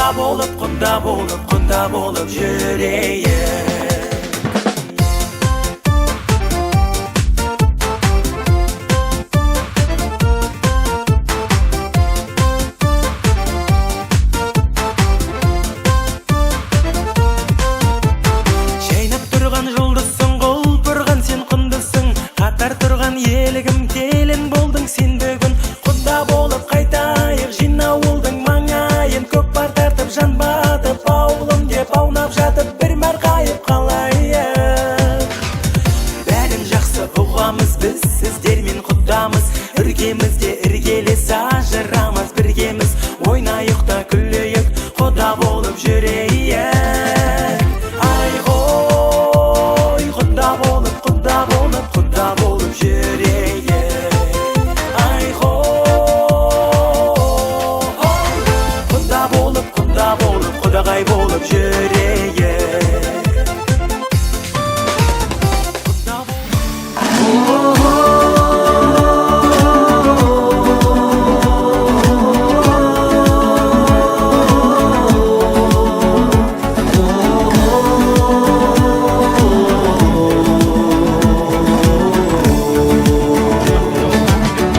Kunda bolup jüreyim. Елігім келін болдың сен бүгін Құда болып қайтайық жинауылдың маңайын көкпар тартып жан батып ауылым деп аунап жатып бір марқайып қалайық бәрін жақсы ұғамыз біз сіздермен құдамыз іргемізде іргелес ажырамыз біргеміз ойнайық та күлейік құда болып жүрейік ай ғой құда болып жүрейік құдағай болып жүрейік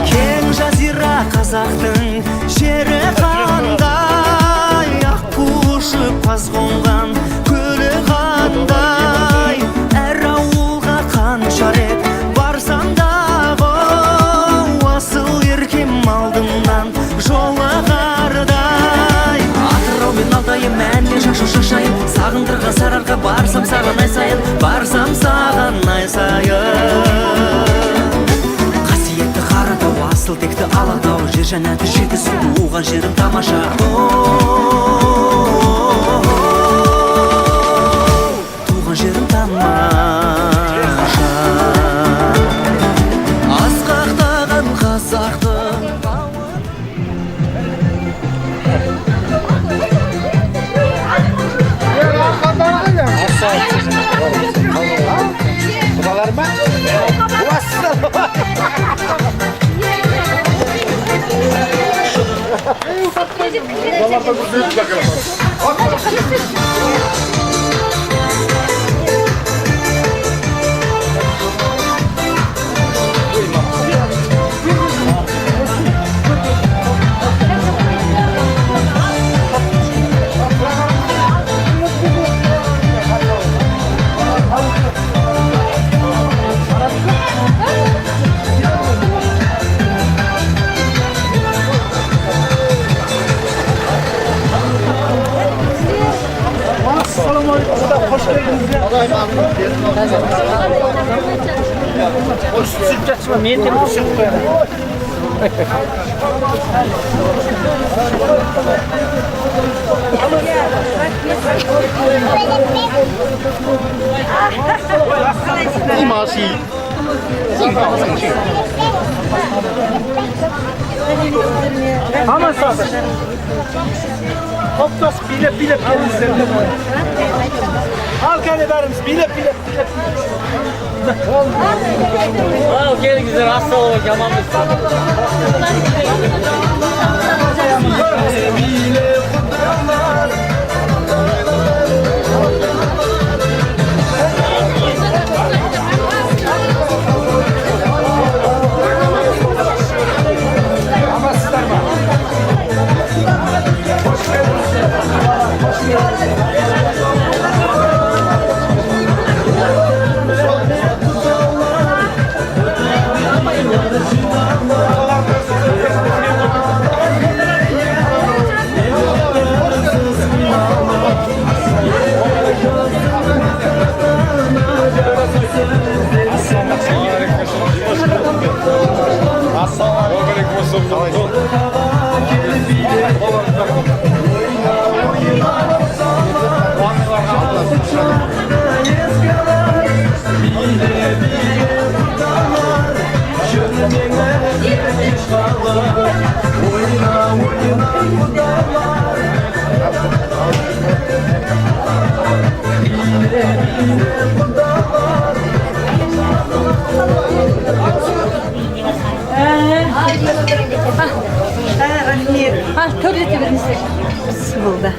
Кең жазира қазақтың жері қандай қаз қонған көлі қандай әр ауылға қанша рет барсам дағы асыл еркем алдымнан жолығардай атырау мен алтайым әнмен шашайын сағындырған сарыарқа барсам саған ай сайын қасиетті қаратау асыл текті алатау жер жәннаты жетісу туған жерім тамаша жерім тамаша асқақтаған қазақтың Құдалар ма? Уассыздар Men de düşüp koyarım. İması. Aman sağ ol. Hoptos bilep gelirsen. Al kale verimiz bilep. Al gel güzel hasta ol yaman mısın? Rahmet. Ha, tördete vermişsin. Sıvıldı.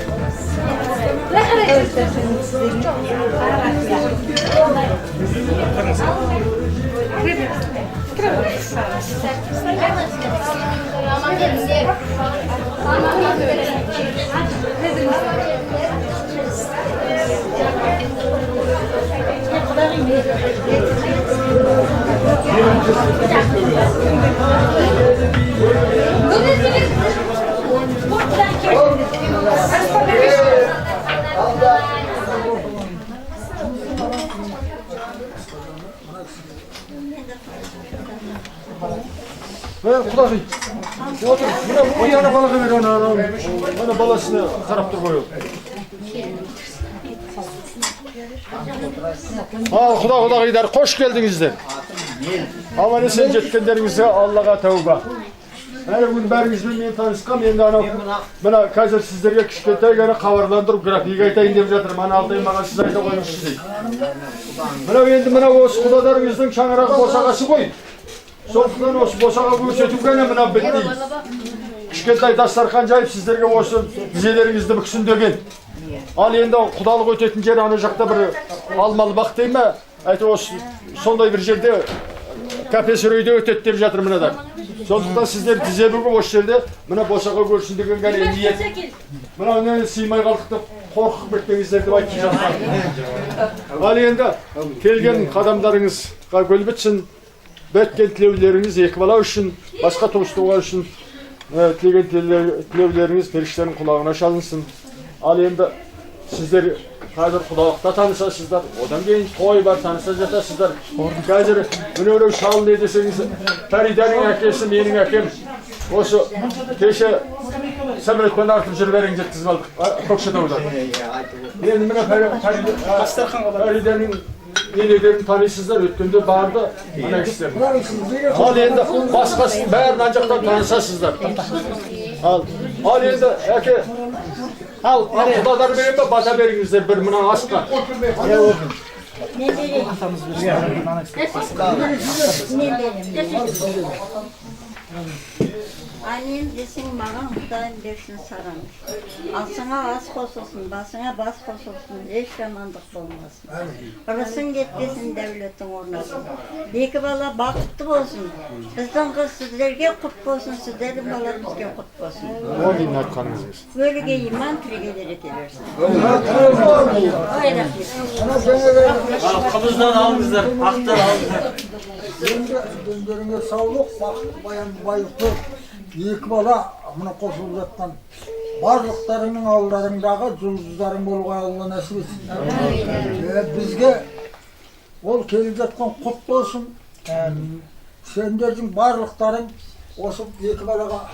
Құдағи, отыр, мына ояна балаға бер, ана баласына қарап тұр ғой. Құдағидар, қош келдіңіздер. Аман есен жеткендеріңізге Аллаға тәуба. Әлі күн бәріңізбен мен танысқам, енді мына қазір сіздерге кішкентай ғана хабарландырып график айтайын деп жатырмын. Ана алдай маған сіз айта қойыңызшы дейді. Мына енді мына осы құдадарыңыздың шаңырағы босағасы ғой. Сондықтан осы босаға көрсету ғана мына бітті. Кішкентай дастархан жайып сіздерге осы тізелеріңізді бүксін деген. Ал енді құдалық өтетін жер ана жақта бір алмалы бақ дей ме? Әйтеуір осы сондай бір жерде кафе-сөрейде өтеді деп жатыр мынадар. Сондықтан сіздер тізе бүгіп осы жерде мына босаға көрсін деген ғана ниет. Мына сыймай қалдық деп қорқып кетпеңіздер деп айтып жатыр. Ал енді келген қадамдарыңызға гүл бітсін. Бәткен тілеулеріңіз екі бала үшін, басқа туыс-туған үшін тілеген тілеулеріңіз періштенің құлағына шалынсын. Ал енді сіздер қазір құдалықта танысасыздар, одан кейін той бар таныса жатасыздар. Қазір міне шал не десеңіз, Фариданың әкесі, менің әкем. Осы кеше самолетпен артып жүрберің жеткізіп алдық Көкшетаудан. Енді міне Фариданың нелерін танисыздар, өткенде барды ана кісілер. Ал енді басқасын бәрін ан жақтан танысасыздар. Ал енді әке, құдадар берем бе, бата беріңіздер бір мына асқа. Анен десең маған Құдайым берсін саған. Алсыңа ас қосылсын, басыңа бас қосылсын, еш жамандық болмасын. Ырысың кетпесін, дәулетің орнасын. Екі бала бақытты болсын. Біздің қыз сіздерге құт болсын, сіздердің балар бізге құт болсын. Өліге иман, тіріге береке берсін. Қымыздан алыңыздар, ақтан алыңыздар. Өздеріңе саулық, бақыт, баян, байлық. Екі бала мына қосылып жатқан барлықтарыңның ауылдарыңдағы жұлдыздарың болуға Алла нәсіп етсін. Бізге ол келіп жатқан құт болсын. Сендердің барлықтарың осы екі балаға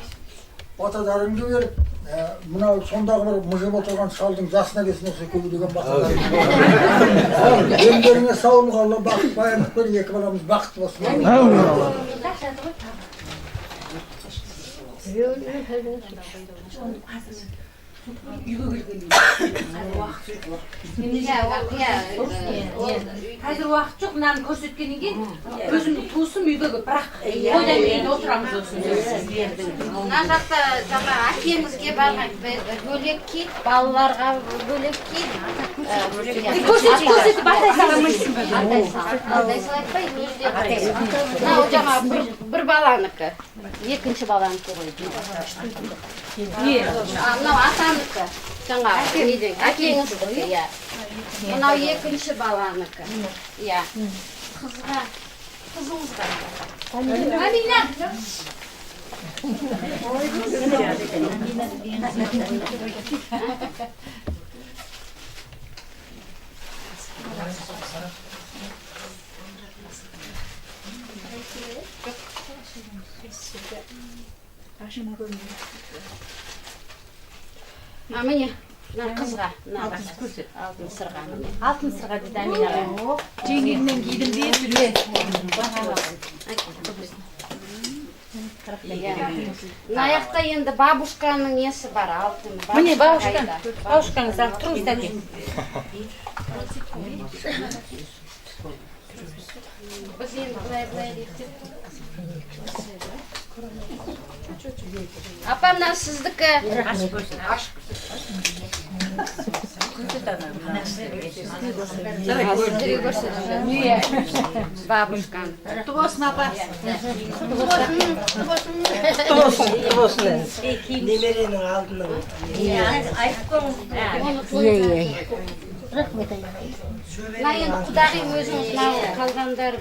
батадарыңды беріп, мынау сондағы бір мұжып отырған шалдың жасына келсін осы көбі деген батадарың. Өздеріңе саулық, Алла бақыт, баяндық бер, екі баламыз бақытты болсын. Қазір уақыт жоқ, мынаны көрсеткеннен кейін өзімнің туысым үйге бірақ ойдан кейін отырамыз осы сіздердің. Мына жақта жаңа әкеңізге бөлек киіт, балаларға бөлек киіт. Көрсетіп батай саламайсың ба? Батай салатпай, өзде қарайсың. Мынау жаңа бір баланыкі, екінші баланыкі ғой. Мынау атаныкі, жаңа әкеңіздікі, иә. Мынау екінші баланыкі, иә. Қызыңызға. Амина! Міне, қызға, алтын сырға. Алтын сырға дейді Аминаға. Жеңгемнен кидім де жүрген. Мына жақта енді бабушканың несі бар, алтын. Міне бабушкаңыз алып тұрыңыз дәке. Біз енді бұлай реттеп Apamdan sizdiki. Бабушкам. Nemerenin aldığını. Мына енді құдағи өзіңіз мынау қалғандар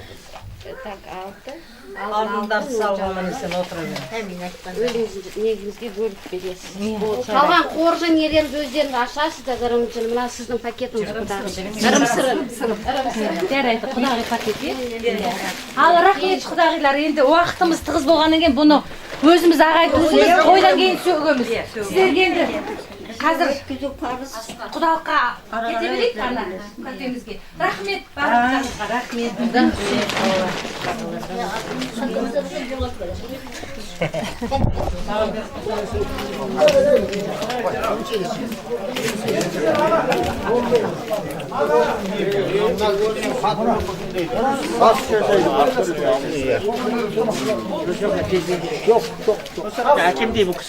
так алды. Алдындарды салғаннан сен отыра бер. Өзіңіз негізге бөліп бересіз. Қалған қоржын нелерді өздеріңіз ашасыздар ырымшыл. Мына сіздің пакетіңіз құдағи. Ырымсырын. Жарайды, құдағи пакеті. Ал рахмет құдағилар, енді уақытымыз тығыз болғаннан кейін бұны өзіміз ағай туысымыз тойдан кейін сөгеміз. Сіздерге енді қазір құдалыққа кете берейік ана кәдемізге. Рахмет барлықтарыңызға. Рахмет. Kim değil bu kız?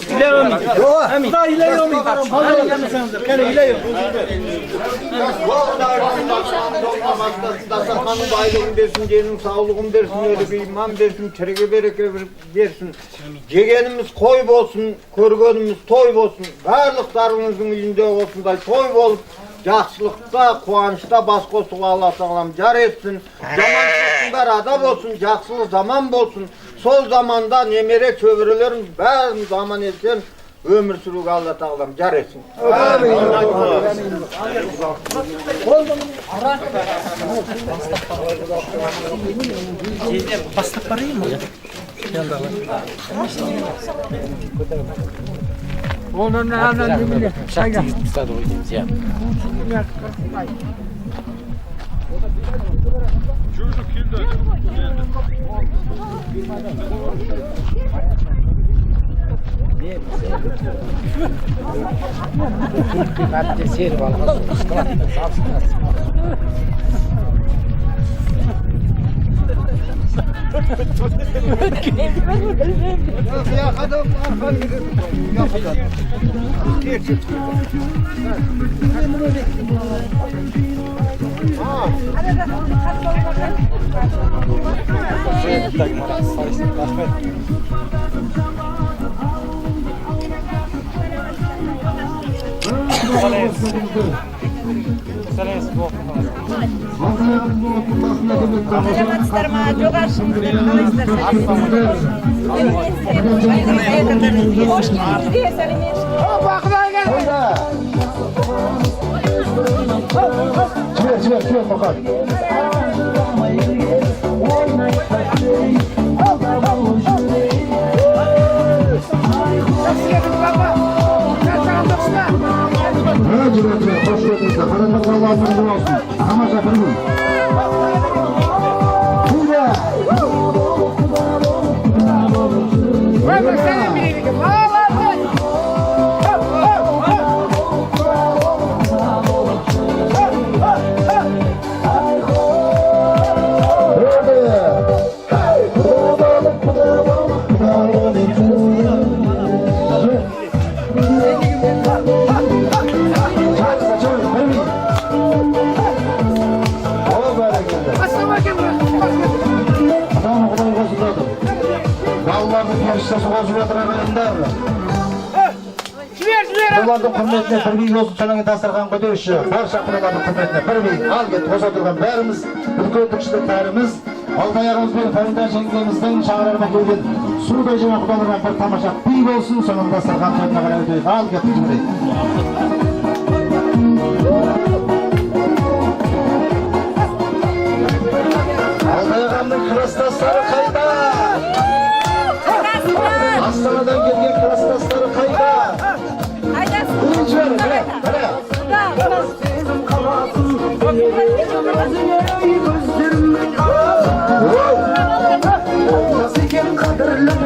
Dasarkanın baylığın versin, cenin sağlığın versin, öyle bir iman versin, çereke bereke versin. Yegenimiz koy olsun, körgönümüz toy olsun, barlıklarınızın yüzünde olsun da toy olup, yaxşılıkta, kuançta bas kosuğu Allah sağlam car etsin. Zamançılıklar adam olsun, yaxşılık zaman olsun. Sol zamanda nemere çövrelerin bärin zaman etsin. Ömür sürüp Allah tağlam car etsin. Amin. Bastık parayı mı? Onun anlamı ne? Şartı yutmuşlar da o gideceğiz ya. Ya kadın arkanı Олардың құрметіне бір би болсын, жаңағы дастархан көтеруші, барша құдалардың құрметіне бір би, ал кет, қоса тұрған бәріміз, үлкен бәріміз, алтаяғымызбен фәринда жеңгеміздің шағырарына келген судай жаңа құдаларға бір тамаша би болсын, соның дастархан төріне қарай өтейік, ал кет, жүрейік. Алтаяғамның кластастары қайда? Астанадан келген кластастары қайда? Qadırlım,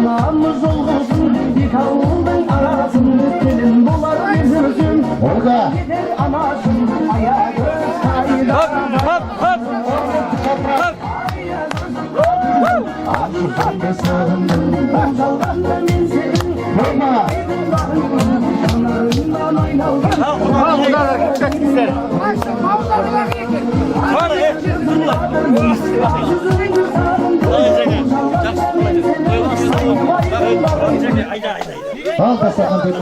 Anamız olsun bir kavundun arasın gelin bular bir sözüm orada gider anasın ayağa göz kaydı hop hop hop ben sarıldım ben çalgandım insin vurma Al da sakın bir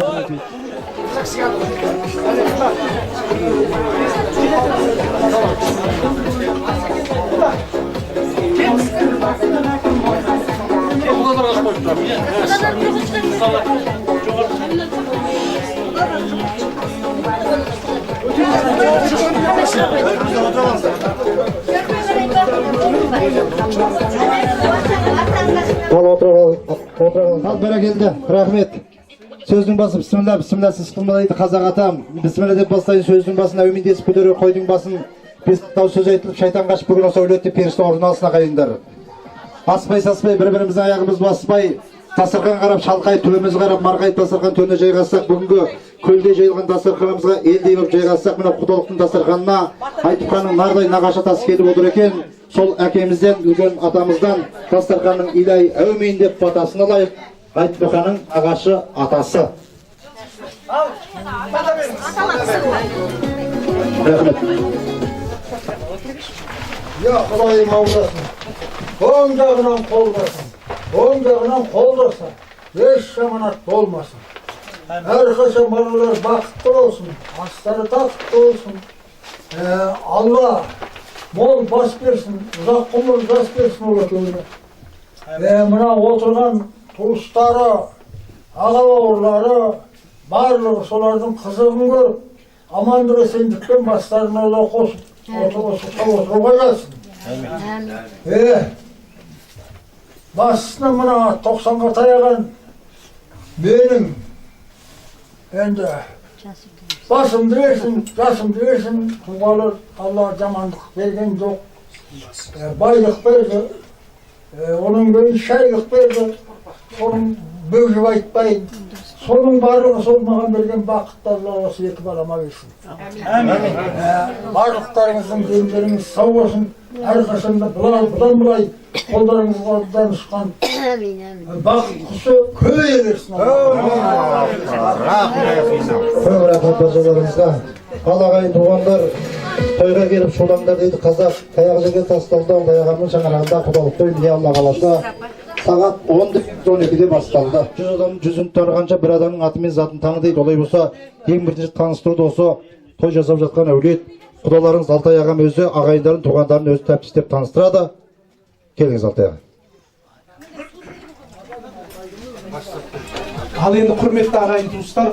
Al berekelde, rahmet. Sözdün bası bismillah, bismillah siz kılmalaydı қазақ атам. Bismillah деп бастайын сөздің басына әумин десіп көтере қойдың басын. Бес тау сөз айтылып шайтан қашып бүгін осы өлетті періште орын алысына қайындар. Аспай саспай бір-біріміздің аяғымыз баспай, дастархан қарап шалқай, төбеміз қарап марқай дастархан төріне жайғассақ, бүгінгі көлде жайылған дастарханымызға елдей болып жайғассақ, мына құдалықтың дастарханына Айтыпханның нардай нағашы атасы келіп отыр екен. Сол әкемізден, үлкен атамыздан дастарханның илай әумин деп батасын алайық. Айтыпханның нағашы атасы. Рахмет. Ya Құдайым ауласын, оң жағынан қолдасын, оң жағынан қолдасын, еш жаманат болмасын. Әрқашан балалар бақытты болсын, астары тақытты болсын. Алла мол бас берсін, ұзақ ғұмыр жас берсін ол екеуіне. Мына отырған туыстары, аға бауырлары, барлығы солардың қызығын көріп, амандық есендікпен бастарына ола қосып, отыруға жазсын. Басына мына 90-ға таяған менің енді басымды берсін, жасымды берсін, туғалы Алла жамандық берген жоқ. Байлық берді, оның бөлін шайлық берді, соның бөгіп айтпайын. Соның барлығы сол маған берген бақытты Алла осы екі балама берсін. Барлықтарыңыздың дентеріңіз сау болсын, әрқашанда бұдан былай қолдарыңыздан ұшқан бақыт құсы көбейе берсін. Көп рахмет бажаларыңызға. Ал ағайын туғандар, тойға келіп шулаңдар дейді қазақ. Таяқ жерге тасталды, аяғамның шаңырағында құдалық той міне Алла қаласа. Сағат 10-12-де басталды. 100 адам жүзін тарғанша бір адамның аты мен затын таны дейді. Олай болса, ең бірінші таныстыруды осы той жасап жатқан әулет. Құдаларыңыз Алтай ағам өзі ағайындарын, туғандарын өзі тәптіштеп таныстырады. Келіңіз Алтай аға. Ал енді құрметті ағайын туыстар,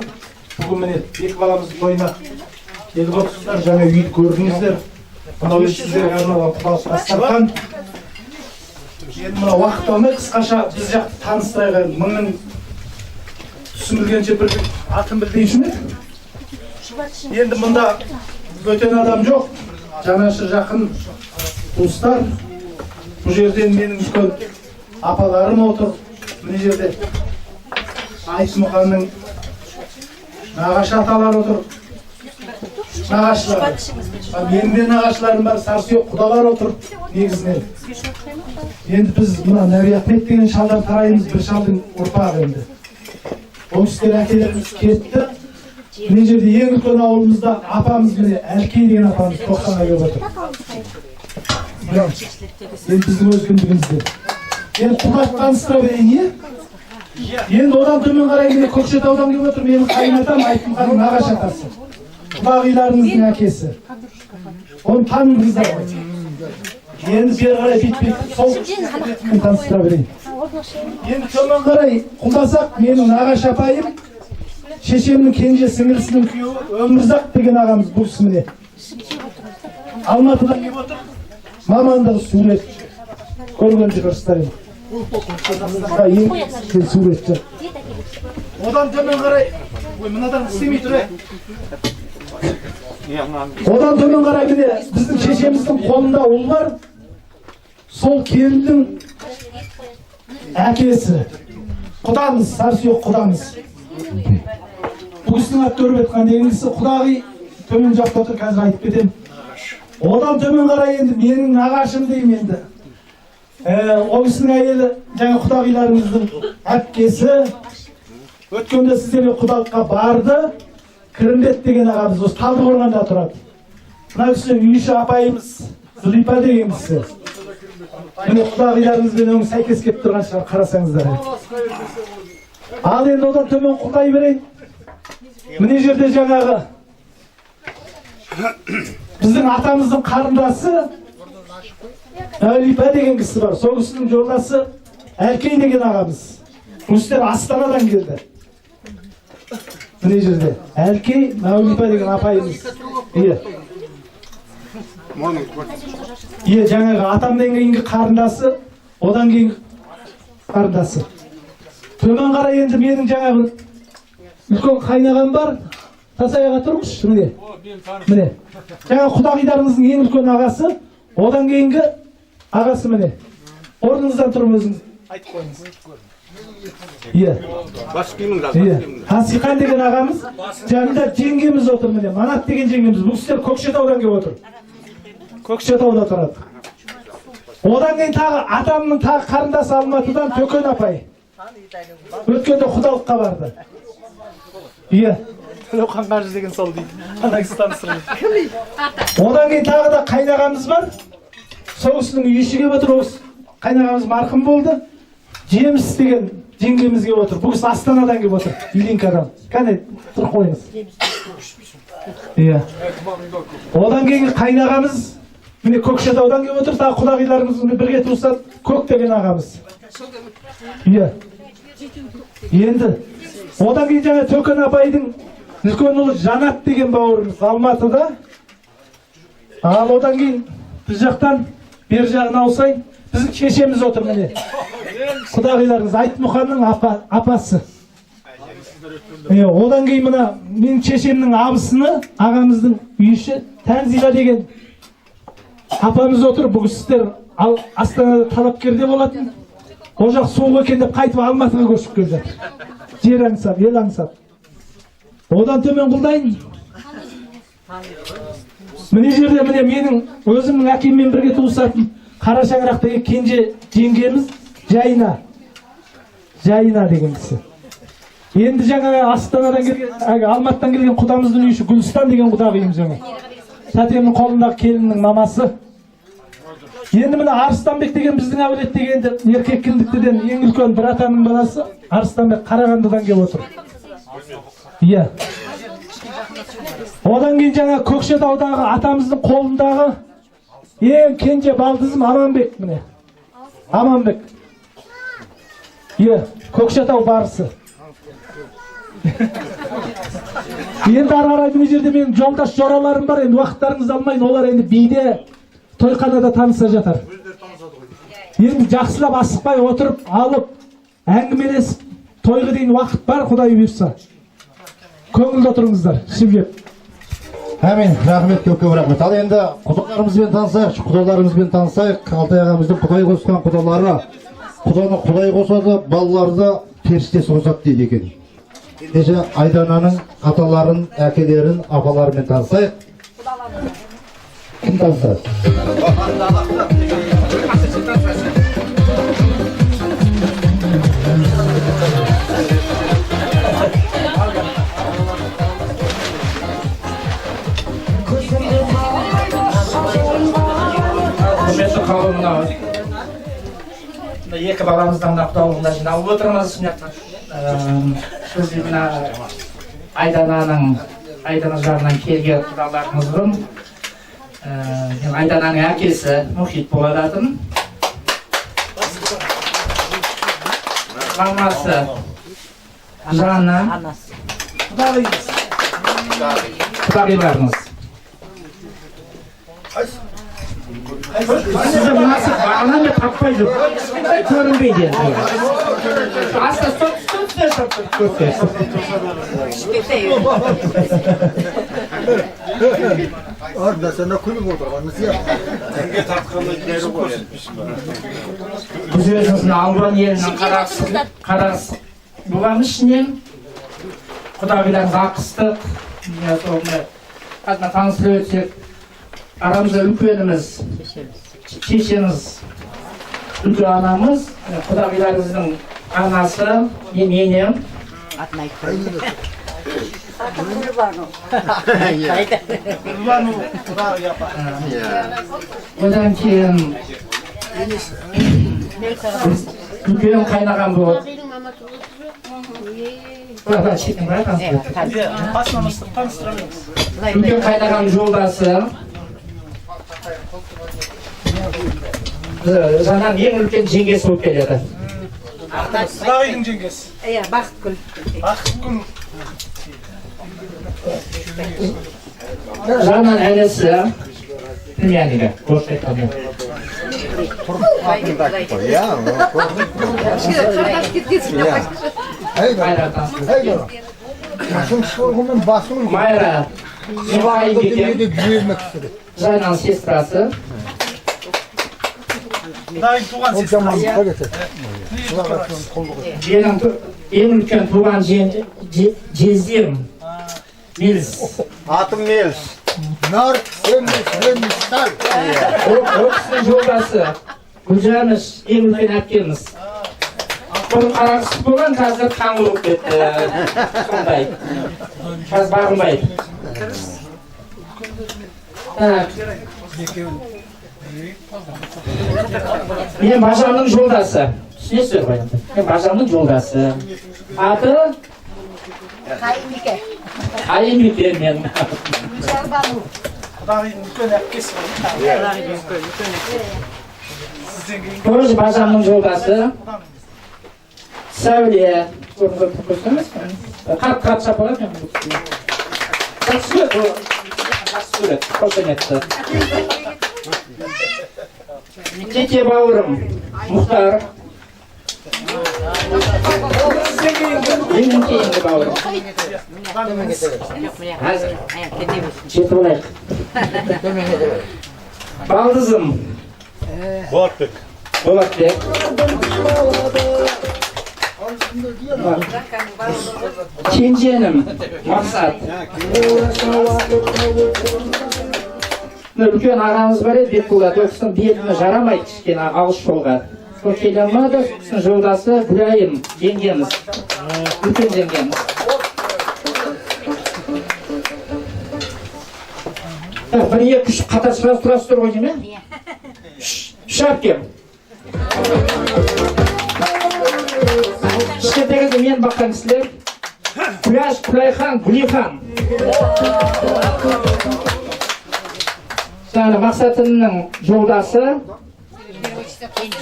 бүгін міне екі баламыздың тойына келіп отырсыздар, жаңа үйді көрдіңіздер. Мынау сіздерге арналған құдалық дастархан. Енді мына уақыт алмай қысқаша біз жақты таныстырайық. Мыңның түсін білгенше бір атын білдейші ме? Енді мұнда бөтен адам жоқ, жанашыр жақын туыстар. Бұл жерден менің үлкен апаларым отыр. Мына жерде Айтмұханның нағашы аталары отыр. Нағашылар. Менің де нағашыларым бар, Сарсүйек құдалар отыр негізінен. Енді біз мына Нәби Ахмет деген шалдан тараймыз, бір шалдың ұрпағы енді. Оңтүстіктен әкелеріміз кетті. Мына жерде ең үлкен ауылымызда апамыз міне Әлкей деген апамыз 90-ға келіп отыр. Енді біздің өз күндігімізде. Енді құдалық таныстыра берейін, енді одан төмен қарай міне Көкшетаудан келіп отыр, менің қайынатам Айтмұханның нағашы атасы. Құдағиларыңыздың әкесі. Оны таныңыздар ғой. Енді бері қарай бет-бет сол таныстыра берейін. Енді төмен қарай құлдасақ, менің нағашы апайым, шешемнің кенже сіңілісінің күйеуі Өмірзақ деген ағамыз бұл кісі. Алматыдан келіп отыр. Мамандығы суретші. Көрген жүрсіздер енді. Ең суретші. Одан төмен қарай, мынадан істемей тұр. Одан төмен қарай міне біздің шешеміздің қолында ұл бар. Сол келіннің әкесі. Құдамыз, Сарсүйек құдамыз. Бұл кісінің аты көріп етқан деген кісі құдағи төмен жақта отыр, қазір айтып кетемін. Одан төмен қарай енді менің нағашым деймін енді. Ол кісінің әйелі жаңа құдағиларымыздың әпкесі. Өткенде сіздерге құдалыққа барды. Кірімбет деген ағамыз осы Талдықорғанда тұрады. Мына кісі үйші апайымыз Зулипа деген кісі. Міне құдағиларымызбен өң сәйкес келіп тұрған шығар, қарасаңыздар. Ал енді одан төмен құлдай берейін. Міне жерде жаңағы біздің атамыздың қарындасы Зулипа деген кісі бар. Сол кісінің жолдасы Әлкей деген ағамыз. Өстер Астанадан келді. Міне жерде Әлкей, Зулипа деген апайымыз. Жаңағы атамдан кейінгі қарындасы, одан кейін қарындасы. Төмен қарай енді менің жаңағы үлкен қайнағам бар. Тасаяға тұрыңызшы, міне. Міне. Жаңа құдағиларымыздың ең үлкен ағасы, одан кейінгі ағасы міне. Орныңыздан тұрып өзіңіз айтып қойыңыз. Хасиқан деген ағамыз, жанында жеңгеміз отыр міне. Манат деген жеңгеміз. Бұл кісілер Көкшетаудан келіп отыр. Көкшетауда тұрады. Одан кейін тағы атамның тағы қарындасы Алматыдан Төкен апай. Өткенде құдалыққа барды. Қанғажы деген сол дейді. Ана кісі таныстырмайды. Одан кейін тағы да қайнағамыз бар. Сол кісінің үй іші келіп отыр. Қайнағамыз марқұм болды. Жеміс деген жеңгеміз келіп отыр. Бұл кісі Астанадан келіп отыр. Илинкадан. Қане тұрып қойыңыз. Одан кейін қайнағамыз міне Көкшетаудан келіп отыр. Тағы құдағиларымызбен бірге туыстан Көк деген ағамыз. Енді одан кейін жаңа Төкен апайдың үлкен ұлы Жанат деген бауырымыз Алматыда. Ал одан кейін біз жақтан бер жағына ауысайын. Біздің шешеміз отыр міне. Құдағиларымыз Айтмұханның апасы. Одан кейін мына менің шешемнің абысыны ағамыздың үйші Тәнзила деген апамыз отыр. Бұл кісілер Астанада талапкерде болатын. Ол жақ соғып екен деп қайтып Алматыға көшіп келіп жатыр. Жер аңсап, ел аңсап. Одан төмен құлдайын. Міне жерде міне менің өзімнің әкеммен бірге туысатын Қара Шаңырақтағы кенже жеңгеміз Жайна. Жайна деген кісі. Енді жаңа Астанадан келген, Алматыдан келген құдамыздың үйші Гүлстан деген құдағиымыз жаңа. Тәтемнің қолындағы келіннің мамасы. Енді міне Арыстанбек деген біздің әулеттегі енді еркек кіндіктіден ең үлкен бір атаның баласы Арыстанбек Қарағандыдан келіп отыр. Одан кейін жаңа Көкшетаудағы атамыздың қолындағы ең кенже балдызым Аманбек міне. Аманбек. Көкшетау барысы. Енді ары қарай мына жерде менің жолдас жораларым бар. Енді уақыттарыңызды алмайын, олар енді биде тойханада таныса жатар. Енді жақсылап асықпай отырып, алып, әңгімелесіп, тойға дейін уақыт бар, Құдай бұйырса. Көңілді отырыңыздар, ішіп жеп. Әмин, рахмет, көп рахмет. Ал енді құдаларымызбен танысайық, құдаларымызбен танысайық. Алтай ағамыздың Құдай қосқан құдалары. Құданы Құдай қосады, балаларды періштесі қосады дейді екен. Ендеше Айдананың аталарын, әкелерін, апаларымен танысайық. Кім танысады? Құрметті қауымнан екі баламыздың құдалығында жиналып отырмыз. Біз мына Айдана жағынан келген құдаларымыздың Айдананың әкесі Мұхит болатын. мамасы Жанна, құдағиларыңыз. Сізді мынасы бағана мен таппай жүр. Көрінбейді енді. Аста Арнасына күліп отырғаны сияқты. Біз өзіміздің Албан елінің қарағысы боламыз ішінен. Құдағиларымыз ақыстық. Қазір таныстырып өтсек, арамызда үлкеніміз, шешеміз, үлкен анамыз, құдағиларымыздың анасы, енем. Одан кейін үлкен қайнаған болады. Үлкен қайнаған жолдасы. Жанан ең үлкен жеңгесі болып келеді. Құдағидың жеңгесі. Иә, Бақытгүл. Бақытгүл. Жанан әнесі. Племяннигі. Орысша айтқанда. Майра. Жанан сестрасы. Құдағидың туған Менің ең үлкен туған жездем Меліс. Атым Меліс. Нар Мелістал. Ол кісінің жолдасы Гүлжаныш ең үлкен әпкеміз. Бұның қарақшысы болған, қазір қаңғы болып кетті. Сондай. Қазір бағынбайды. Мен бажамның жолдасы. Түсінесіздер ғой енді. Мен бажамның жолдасы. Аты Қайынбике мен. Құдағидың үлкен әпкесі. Тоже бажамның жолдасы. Сәуле. Көрсеңіз? Қарт шапалап мен. Жақсы көрет. Қошеметті. Тете бауырым Мұхтар. Менің кейінгі бауырым. Жеті болайық. Балдызым Болатбек. Кенженім Мақсат. Үлкен ағамыз бар еді, Бекболат. Ол кісінің бетіне жарамайды кішкене алыс жолға. Сол келе алмады, кісінің жолдасы Гүлайым жеңгеміз. Үлкен жеңгеміз. Бір-екі үш қатар сұрас тұрасыздар ғой дейме? Үш әпкем. Кішкентай кезде мен баққан кісілер Күләш, Күлайхан, Гүлихан. Жаңағы Мақсатымның жолдасы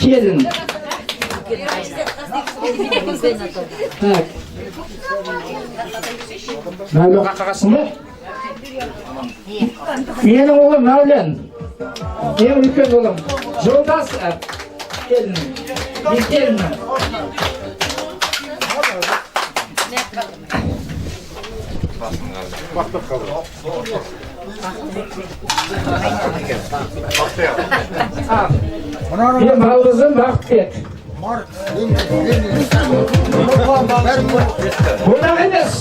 келін. Мәулен қаққасын ба? Менің ұлым Мәулен. Ең үлкен ұлым. Жолдас келін. Мен келінмін. Мен балғызым Бақытбек. Бұлақ емес.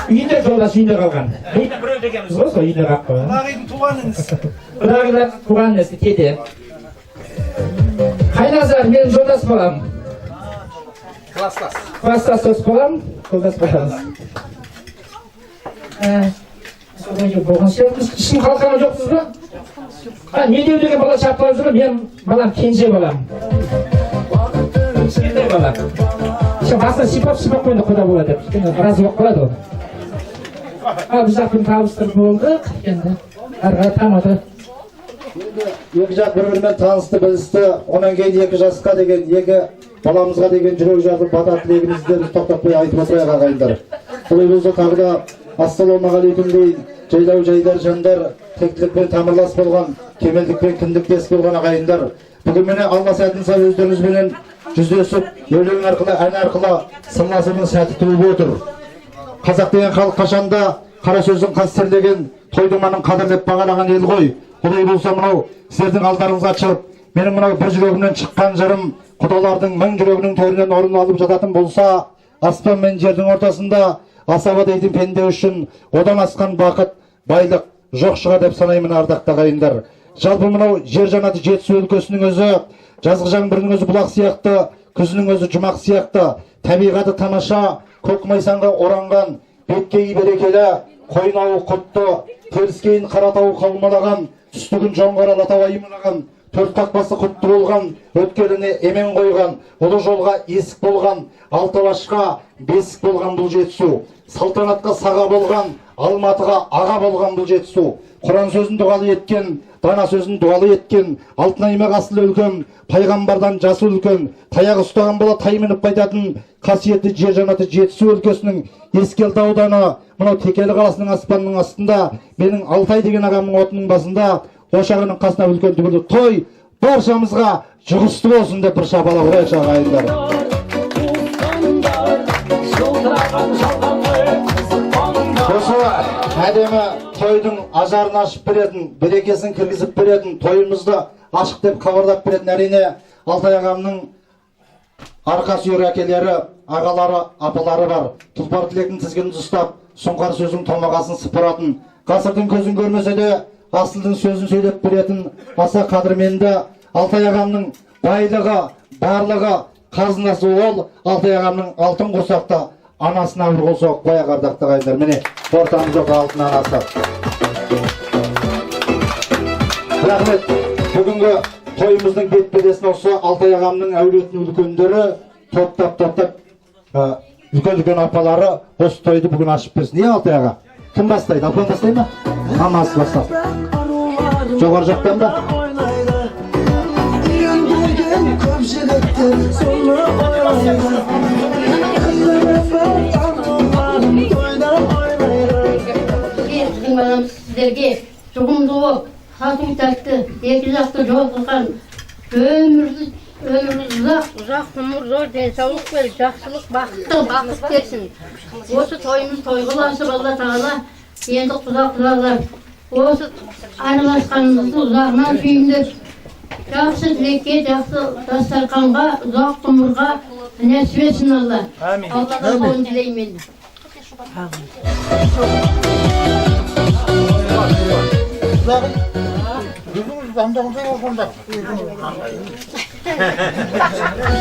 Үйінде жолдас үйінде қалған. Біреу дегеніміз ғой, сол үйінде қалып қойған. Құдағидың туған інісі. Құдағилар туған інісі Тете. Қайназар менің жолдас болам. Класстас дос болам. Жолдас боламыз. Болған сияқтымыз. Шын қалқаны жоқсыз ба? Медеу деген бала шапқылап жүріп, мен балам кенже балам. Кішкентай бала. Басын сипап қойды құда болады деп. Разы болып қалады ол. Біз жақпен табыстырып болдық. Енді әрі тамады. Екі жақ бір-бірімен танысты, білісті. Онан кейін екі жасқа деген, екі баламызға деген жүрек жазып бата тілегімізді тоқтатпай айтып отырайық ағайындар. Солай болса тағы да ассалаумағалейкум дейін жайлау жайдар жандар, тектілікпен тамырлас болған, кемелдікпен кіндіктес болған ағайындар. Бүгін міне алла сәтінса өздеріңізбенен жүздесіп, өлең арқылы, ән арқылы сырласудың сәті туып отыр. Қазақ деген халық қашанда қара сөздің қастерлеген, тойдыманың қадірлеп бағалаған ел ғой. Олай болса мынау сіздердің алдарыңызға шығып, менің мынау бір жүрегімнен шыққан жырым құдалардың мың жүрегінің төрінен орын алып жататын болса, аспан мен жердің ортасында асаба дейтін пенде үшін одан асқан бақыт, байлық жоқ шығар деп санаймын ардақты ағайындар. Жалпы мынау жер жаннаты Жетісу өлкесінің өзі, жазғы жаңбырдың өзі бұлақ сияқты, күзінің өзі жұмақ сияқты, табиғаты тамаша, көк майсанға оранған, беткейі берекелі, қойнауы құтты, теріскейін қаратауы қаумалаған, түстігін жоңғар алатау аймалаған, төрт қақпасы құтты болған, өткеліне емен қойған, ұлы жолға есік болған, алтыбашқа бесік болған бұл Жетісу. Салтанатқа саға болған, Алматыға аға болған бұл Жетісу. Құран сөзін дұғалы еткен, дана сөзін дуалы еткен, алтын аймақ асыл өлкем, пайғамбардан жасы үлкен, таяқ ұстаған бола тай мініп қайтатын қасиетті жер жаннаты Жетісу өлкесінің Ескелді ауданы, мынау Текелі қаласының аспанның астында, менің Алтай деген ағамның отының басында, ошағының қасына үлкен түгілі той баршамызға жұғысты болсын деп бір шапалақ ұрайықшы ағайындар. Осы әдемі тойдың ажарын ашып беретін, берекесін кіргізіп беретін, тойымызды ашық деп хабарлап беретін әрине Алтай ағамның арқа сүйер әкелері, ағалары, апалары бар. Тұлпар тілектің тізгінін ұстап, сұңқар сөздің томағасын сыпыратын, ғасырдың көзін көрмесе де асылдың сөзін сөйлеп беретін аса қадірменді Алтай ағамның байлығы, барлығы, қазынасы ол Алтай ағамның алтын құрсақта анасына бір қол соғып қояйық ардақты ағайындар. Міне ортамызда алтын анасы. Рахмет. Бүгінгі тойымыздың бет-бедесін осы Алтай ағамның әулетінің үлкендері топтап үлкен апалары осы тойды бүгін ашып берсін. Не Алтай аға? Кім бастайды? Апан бастай ма? Мамасы бастап. Жоғар жақтан ба? Сіздерге жұғымды болып, тату тәтті, екі жақты жол қылған, өміріңіз ұзақ ғұмыр, зор денсаулық бер, жақсылық, бақыт берсін. Осы тойымыз тойғыласып Алла тағала, енді құда-құдалар, осы араласқанымызды ұзағынан сүйіндір. Жақсы тілекке, жақсы дастарханға, ұзақ ғұмырға нәсіп етсін Алла. Алладан қолын тілеймін.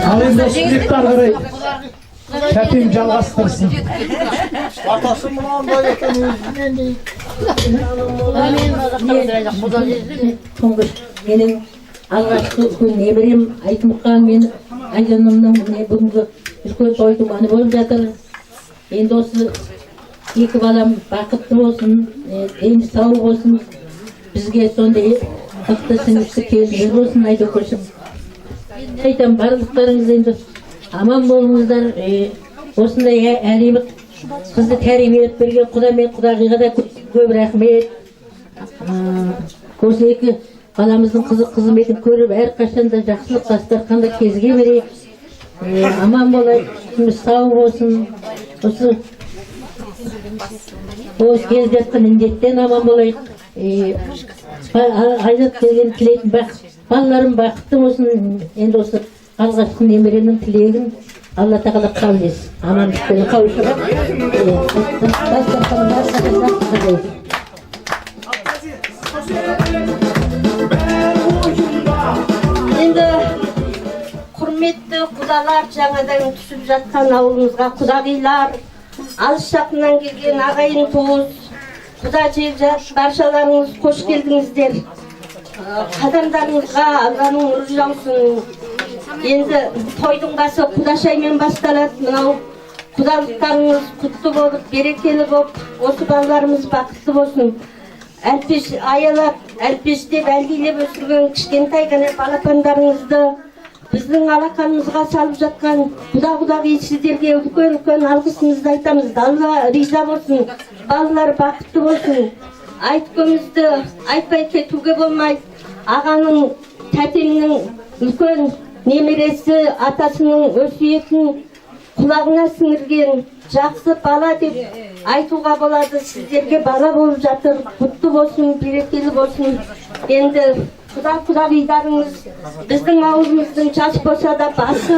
Ал енді сүйтті ары қарай шәпем жалғастырсын. Атасы мынандай екен өзінен дейді. Тұңғыш менің алғашқы үлкен немерем Айтмұқан мен Айжанымның бүгінгі үлкен тойдыманы болып жатыр. Енді осы екі балам бақытты болсын, дені сау болсын, бізге сондай мықты сіңісті келдер болсын Айдокөшім. Айтам, барлықтарыңыз енді аман болыңыздар. Осындай әлемі қызды тәрбиелеп берген Құда мен Құдағиға да көп рахмет. Осы екі баламыздың қызметін көріп, әрқашанда жақсылық дастарханда кезге берейік. Аман болайық, сау болсын. Осы келіп жатқан індеттен аман болайық. Айзат келген тілейтін балаларым бақытты болсын. Енді осы алғашқы немеремнің тілегін Алла тағала қабыл етсін. Амандықпен қауышып. Енді құрметті құдалар, жаңадан түсіп жатқан ауылымызға құдағилар, алыс жақыннан келген ағайын туыс, құда жекжат баршаларыңыз қош келдіңіздер. Қадамдарыңызға Алланың нұры жаусын. Енді тойдың басы құдашаймен басталады. Мынау құдалықтарыңыз құтты болып, берекелі болып, осы балаларымыз бақытты болсын. әлпеш аялап, әлпештеп, әлгилеп өсірген кішкентай ғана балапандарыңызды біздің алақанымызға салып жатқан құда-құдағи сіздерге үлкен алғысымызды айтамыз. Алла риза болсын, балалар бақытты болсын. Айтқанымызды айтпай кетуге болмайды. Ағаның, тәтемнің үлкен немересі атасының өсиетін құлағына сіңірген жақсы бала деп айтуға болады. Сіздерге бала болып жатыр. Құтты болсын, берекелі болсын. Енді құда-құдағидарыңыз біздің ауылымыздың жас болса да басы,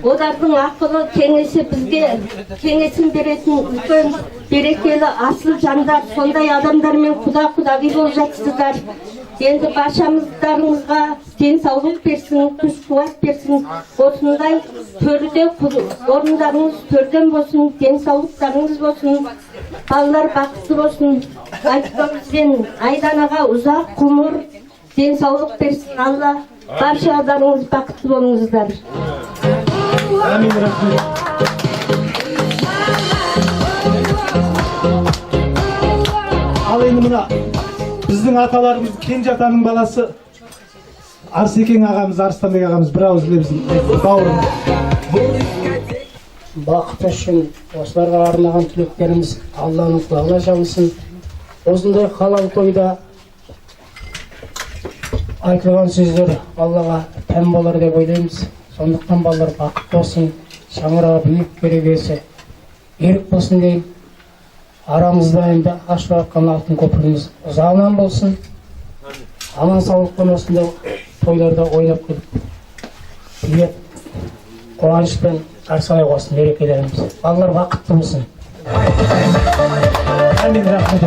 олардың ақылы кеңесі бізге кеңесін беретін үлкен берекелі асыл жандар, сондай адамдармен құда-құдағи болып жатсыздар. Енді баршамыздарыңызға денсаулық берсін, күш-қуат берсін. Осындай төрде орындарыңыз төрден болсын, денсаулықтарыңыз болсын, балалар бақытты болсын. Айтқанымызбен айданаға ұзақ ғұмыр, денсаулық берсін Алла. Барша адамыңыз бақытты болыңыздар. Әмин, рахмет. Ал енді мына біздің аталарымыз кенже атаның баласы Арсекең ағамыз, Арыстанбек ағамыз бір ауыз біздің бауырымыз. Бақыт үшін осыларға арнаған тілектеріміз Алланың құлағына жабылсын. Осындай халал тойда айтылған сөздер Аллаға тән болар деп ойлаймыз. Сондықтан балалар бақытты болсын, шаңырағы биік берекесі берік болсын деймін. Арамызда енді ашып жатқан алтын көпіріміз ұзағынан болсын. Аман саулықпен осындай тойларда ойнап келіп, билеп, қуанышпен қарсы алайық осы мерекелеріміз. Балалар бақытты болсын. Әмин, рахмет.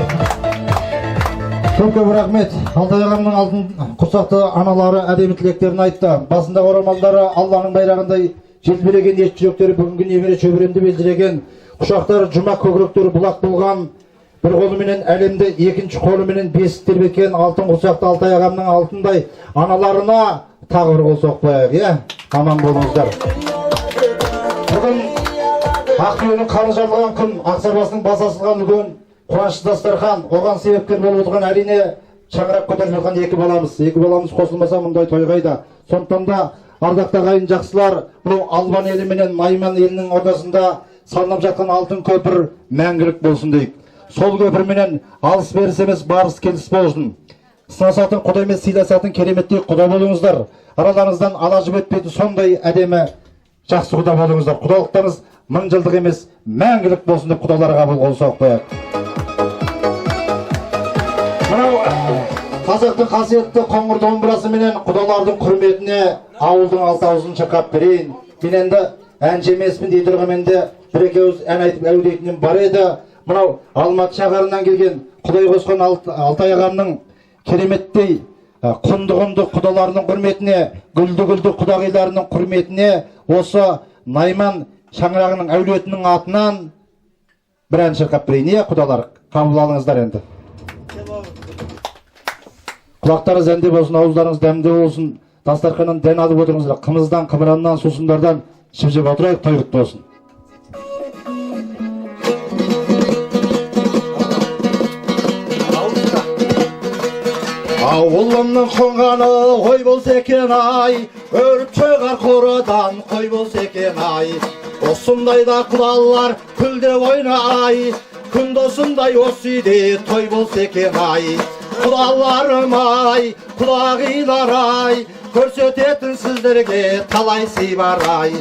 Көп рахмет. Алтай ағамның алтын құрсақты аналары әдемі тілектерін айтты. Басындағы орамалдары Алланың байрағындай желбіреген ет жүректері бүгінгі немере шөбіремді белдіреген. Құшақтары жұма көкіректері бұлақ болған. Бір қолыменен әлемді, екінші қолыменен бесік тербеткен алтын құрсақты Алтай ағамның алтындай аналарына тағы бір қол соқпайық, аман болыңыздар. Бүгін Ақтөбенің қаны жарлаған күн, Ақсарбастың басы асылған үлкен қуанышты дастархан, оған себепкер болып отырған әрине шаңырақ көтеріп жатқан екі баламыз қосылмаса мұндай той қайда. Сондықтан да ардақты ағайын жақсылар, бұл Албан елі менен Найман елінің ортасында салынып жатқан алтын көпір мәңгілік болсын дейік. Сол көпір менен алыс беріс емес, барыс келіс болсын. Сынасатын құда емес, сыйласатын кереметтей құда болыңыздар. Араларыңыздан ала жібітпейтін сондай әдемі жақсы құда болыңыздар. Құдалықтарыңыз мың жылдық емес, мәңгілік болсын деп құдаларға қабыл қол соғып қояйық. Мынау қазақтың қасиетті қоңыр домбырасы менен құдалардың құрметіне ауылдың алтауызын шырқап берейін. Мен енді әнші емеспін дей тұрғанменде бір екеуіз ән айтып әуелейтінім бар еді. Мынау Алматы шаһарынан келген Құдай қосқан Алтай ағамның кереметтей құнды құдаларының құрметіне, гүлді құдағиларының құрметіне осы Найман шаңырағының әулетінің атынан бір ән шырқап берейін. Құдалар, қабыл алыңыздар енді. Құлақтарыңыз әнде болсын, ауыздарыңыз дәмде болсын, дастарханнан дән алып отырыңыздар. Қымыздан, қымыраннан, сусындардан жеп отырайық, той құтты болсын. Ауылымның қонғаны ой болса екен ай, өріп шығар қорадан қой болса екен ай. Осындайда құдалар күлде ойнай, күнді осындай осы үйде той болса екен ай. Құдаларым ай, құдағилар ай, көрсететін сіздерге талай сый бар ай.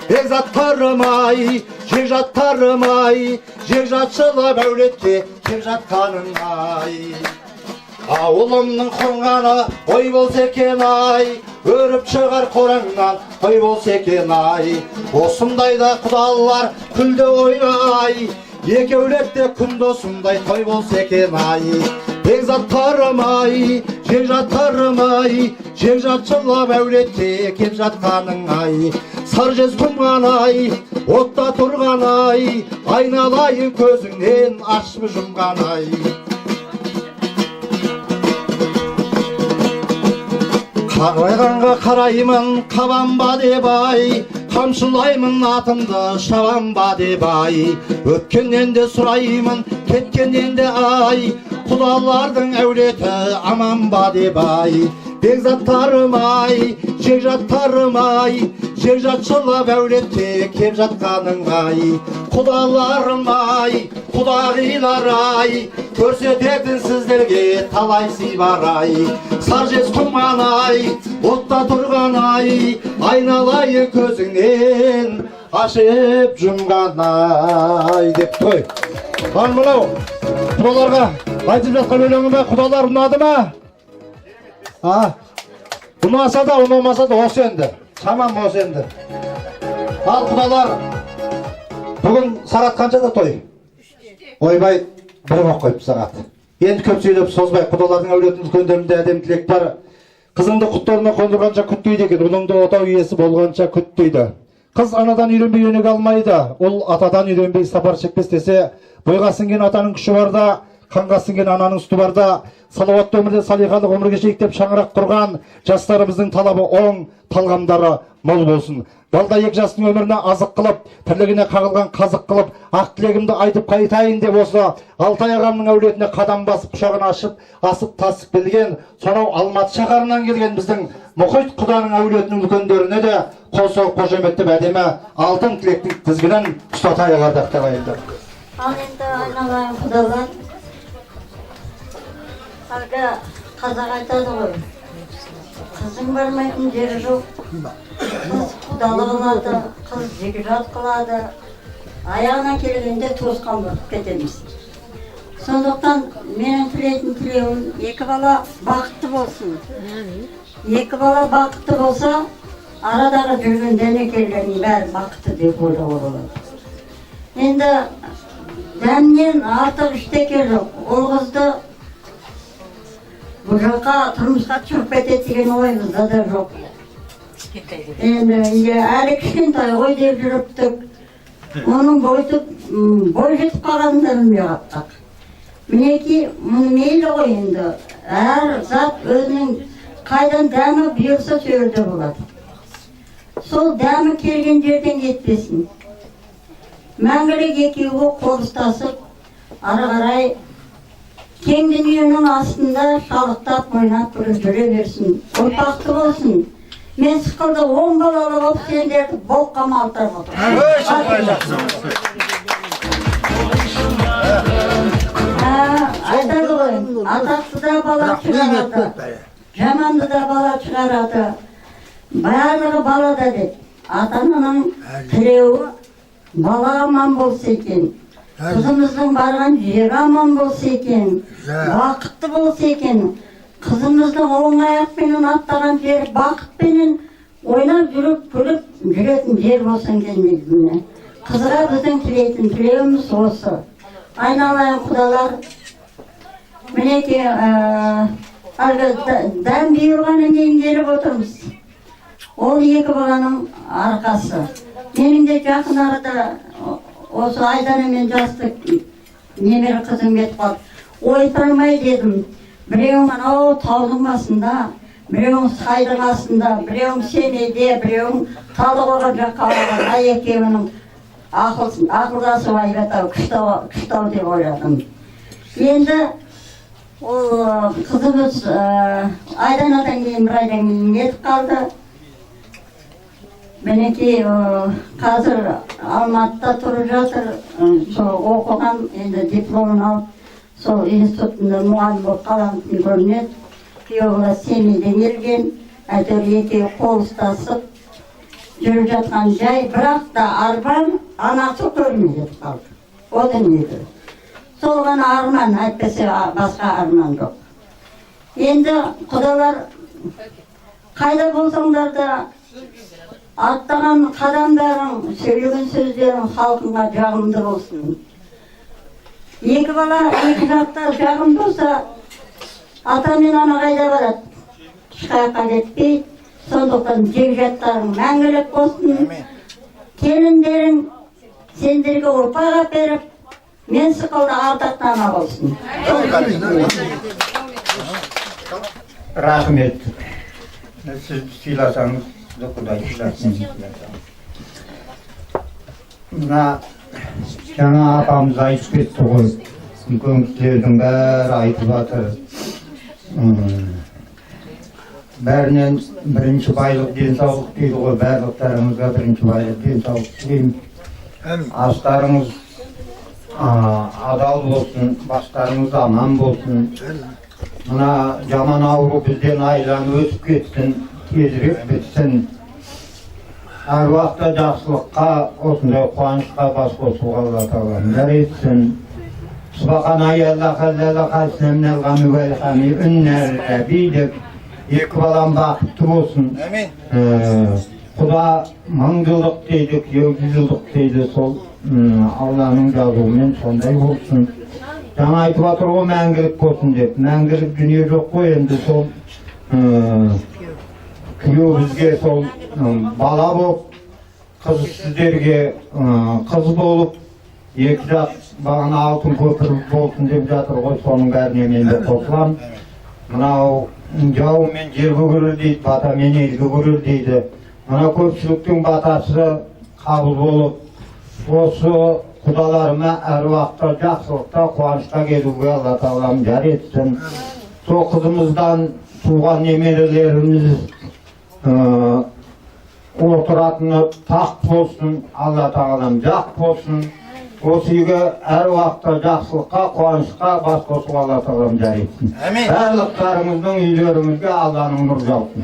Бекзаттарым ай, жекжаттарым ай, жекжатшылап әулетке кеп жатқаның ай. Ауылымның қонғаны ой болса екен ай, өріп шығар қораңнан той болса екен ай. Осындайда құдалар күлде ойнай, екеулетте күнді осындай той болса екен ай. Бекзаттарым ай, жекжаттарым ай, жекжатшылап әулетке кеп жатқаның ай. Саржез тұнған ай, отта тұрған ай, айналайын көзіңнен ашып жұмған ай. Қарайғанға қараймын, қабанба деп ай, қамшылаймын атымды шабанба деп ай. Өткеннен де сұраймын, кеткен енді ай, құдалардың әулеті аман ба деп ай. Бекзаттарым ай, жекжаттарым ай, жекжатшылап әулетте кеп жатқаның ай. Құдаларым ай, құдағилар ай, көрсететін сіздерге талай сый бар ай. Саржес құман ай, отта тұрған ай, айналайы көзіңнен ашып жұмған ай деп той. Ал мынау құдаларға айтып жатқан өлеңі ме, құдалар ұнады ма? Ұнаса да, ұнамаса да осы енді. Шамам осы енді. Ал құдалар, бүгін сағат қаншада той? Ойбай, бір боқ қойып сағат. Енді көп сөйлеп созбай, құдалардың әулетін үлкендерінде әдем тілек бар. Қызыңды құттарына қондырғанша күттейді екен, ұлыңды отау иесі болғанша күттейді. Қыз анадан үйренбей өнеге алмайды, ол атадан үйренбей сапар шекпес десе, бойға сіңген атаның күші барда, қанға сіңген ананың сүті барда, салауатты өмірде салиқалы ғұмыр кешейік деп шаңырақ құрған жастарымыздың талабы оң, талғамдары мол болсын. Балда екі жастың өміріне азық қылып, тірлігіне қағылған қазық қылып, ақ тілегімді айтып қайтайын деп осы Алтай ағамның әулетіне қадам басып, құшағын ашып, асып тасып келген, сонау Алматы шаһарынан келген біздің Мұхит құданың әулетінің үлкендеріне де қол соғып қошеметтеп әдемі алтын тілектің тізгінін ұстатайық ардақтап ағайындар. Ал енді айналайын құдалар, әлгі қазақ айтады ғой, қызың бармайтын жері жоқ, қыз құдалы қылады, қыз жекжат қылады, аяғынан келгенде туысқан болып кетеміз. Сондықтан менің тілейтін тілеуім, екі бала бақытты болсын. Екі бала бақытты болса, арадағы жүрген дәнекерлердің бәрі бақытты деп ойлауға болады. Енді дәмнен артық іштеке жоқ. Ол қызды бұл жаққа тұрмысқа шығып кетеді деген ойымызда да жоқ. Енді әлі кішкентай ғой деп жүріптік. Оның бой жетіп қалғанын да білмей қаптық. Мінеки, мұны мейлі ғой енді. Әр зат өзінің қайдан дәмі бұйырса сөйірде болады. Сол дәмі келген жерден кетпесін. Мәңгілік екеуі қол ұстасып, ары қарай кең дүниенің астында шалықтап, ойнап жүре берсін. Ұрпақты болсын. Мен сықылды 10 балалы болып сендерді болқа малтар отыр. Айтады ғой, атақты да бала шығарады, жаманды да бала шығарады. Барлығы балада деп, ата-ананың тілеуі бала аман болса екен, қызымыздың барған жері аман болса екен, бақытты болса екен, қызымыздың оң аяқпенен аттаған жері бақытпенен ойнап жүріп, күліп жүретін жер болсын келмейді. Қызға біздің тілейтін тілеуіміз осы. Айналайын құдалар, мінеке дәм бұйырғаннан кейін келіп отырмыз. Ол екі баланың арқасы. Менің де жақын арада осы Айдана мен жасты немері қызым кетіп қалды. Ойпырмай дедім. Біреуің анау таудың басында, біреуің сайдың астында, біреуің Семейде, біреуің Талдықорған жаққа алған. Екеуінің ақылдасып айтады, күштау деп ойладым. Енді ол қызымыз Айданадан кейін бір айдан кейін кетіп қалды. Мінекей қазір Алматыда тұрып жатыр, сол оқыған, енді дипломын алып, сол институтында мұғалім болып қалатын көрінеді. Күйеуі Семейден келген, әйтеуір екеуі қол ұстасып жүріп жатқан жай, бірақ та арман анасы көрмей кетіп қалды. О дүниеде. Сол ғана арман, әйтпесе басқа арман жоқ. Енді құдалар қайда болсаңдар да аттаған қадамдарың, сөйлеген сөздерің халқыңа жағымды болсын. Екі бала, екі жақта жағым болса, ата мен ана қайда барады? Ешқайыққа кетпейді. Сондықтан жекжаттарың мәңгілік болсын. Келіндерің сендерге ұрпақ әперіп, мен сықылды ардақты ана болсын. Рахмет. Сіз сыйласаңыз, Құдай сыйласын. Мына жаңа апамыз айтып кетті ғой. үлкен кісілердің бәрі айтып жатыр. Бәрінен бірінші байлық денсаулық дейді ғой, барлықтарыңызға бірінші байлық денсаулық тілеймін. Астарыңыз адал болсын, бастарыңыз аман болсын. Мына жаман ауру бізден айланып өсіп кетсін, тезірек бітсін. Әр уақытта жақсылыққа, осындай қуанышқа бас қосуға Алла Тағала жаретсін. Subhanallah Allahu hasne minel gami vel hami ünner bidek. Екі балам бақытты болсын. Құда мың жылдық дейді, 700 жылдық дейді, сол Алланың жазуымен сондай болсын. Жаңа айтып жатыр ғой, мәңгілік болсын деп. Мәңгілік дүние жоқ қой, енді сол күйеу бізге сол бала болып, қыз сіздерге қыз болып, екі жақ бағана алтын көпір болсын деп жатыр ғой, соның бәріне мен де қосыламын. Мынау жау мен жерге көрер дейді, бата мен елге көрер дейді. Мына көпшіліктің батасы қабыл болып, осы құдаларыма әр уақытта жақсылықта, қуанышқа келуге Алла Тағалам жар етсін. Сол қызымыздан туған немерелеріміз отыратыны тақ болсын, Алла Тағалам жақ болсын. Осы үйге әр уақытта жақсылыққа, қуанышқа бас қосуға Алла Тағалам жар етсін. Барлықтарыңыздың үйлеріңізге Алланың нұры жаусын.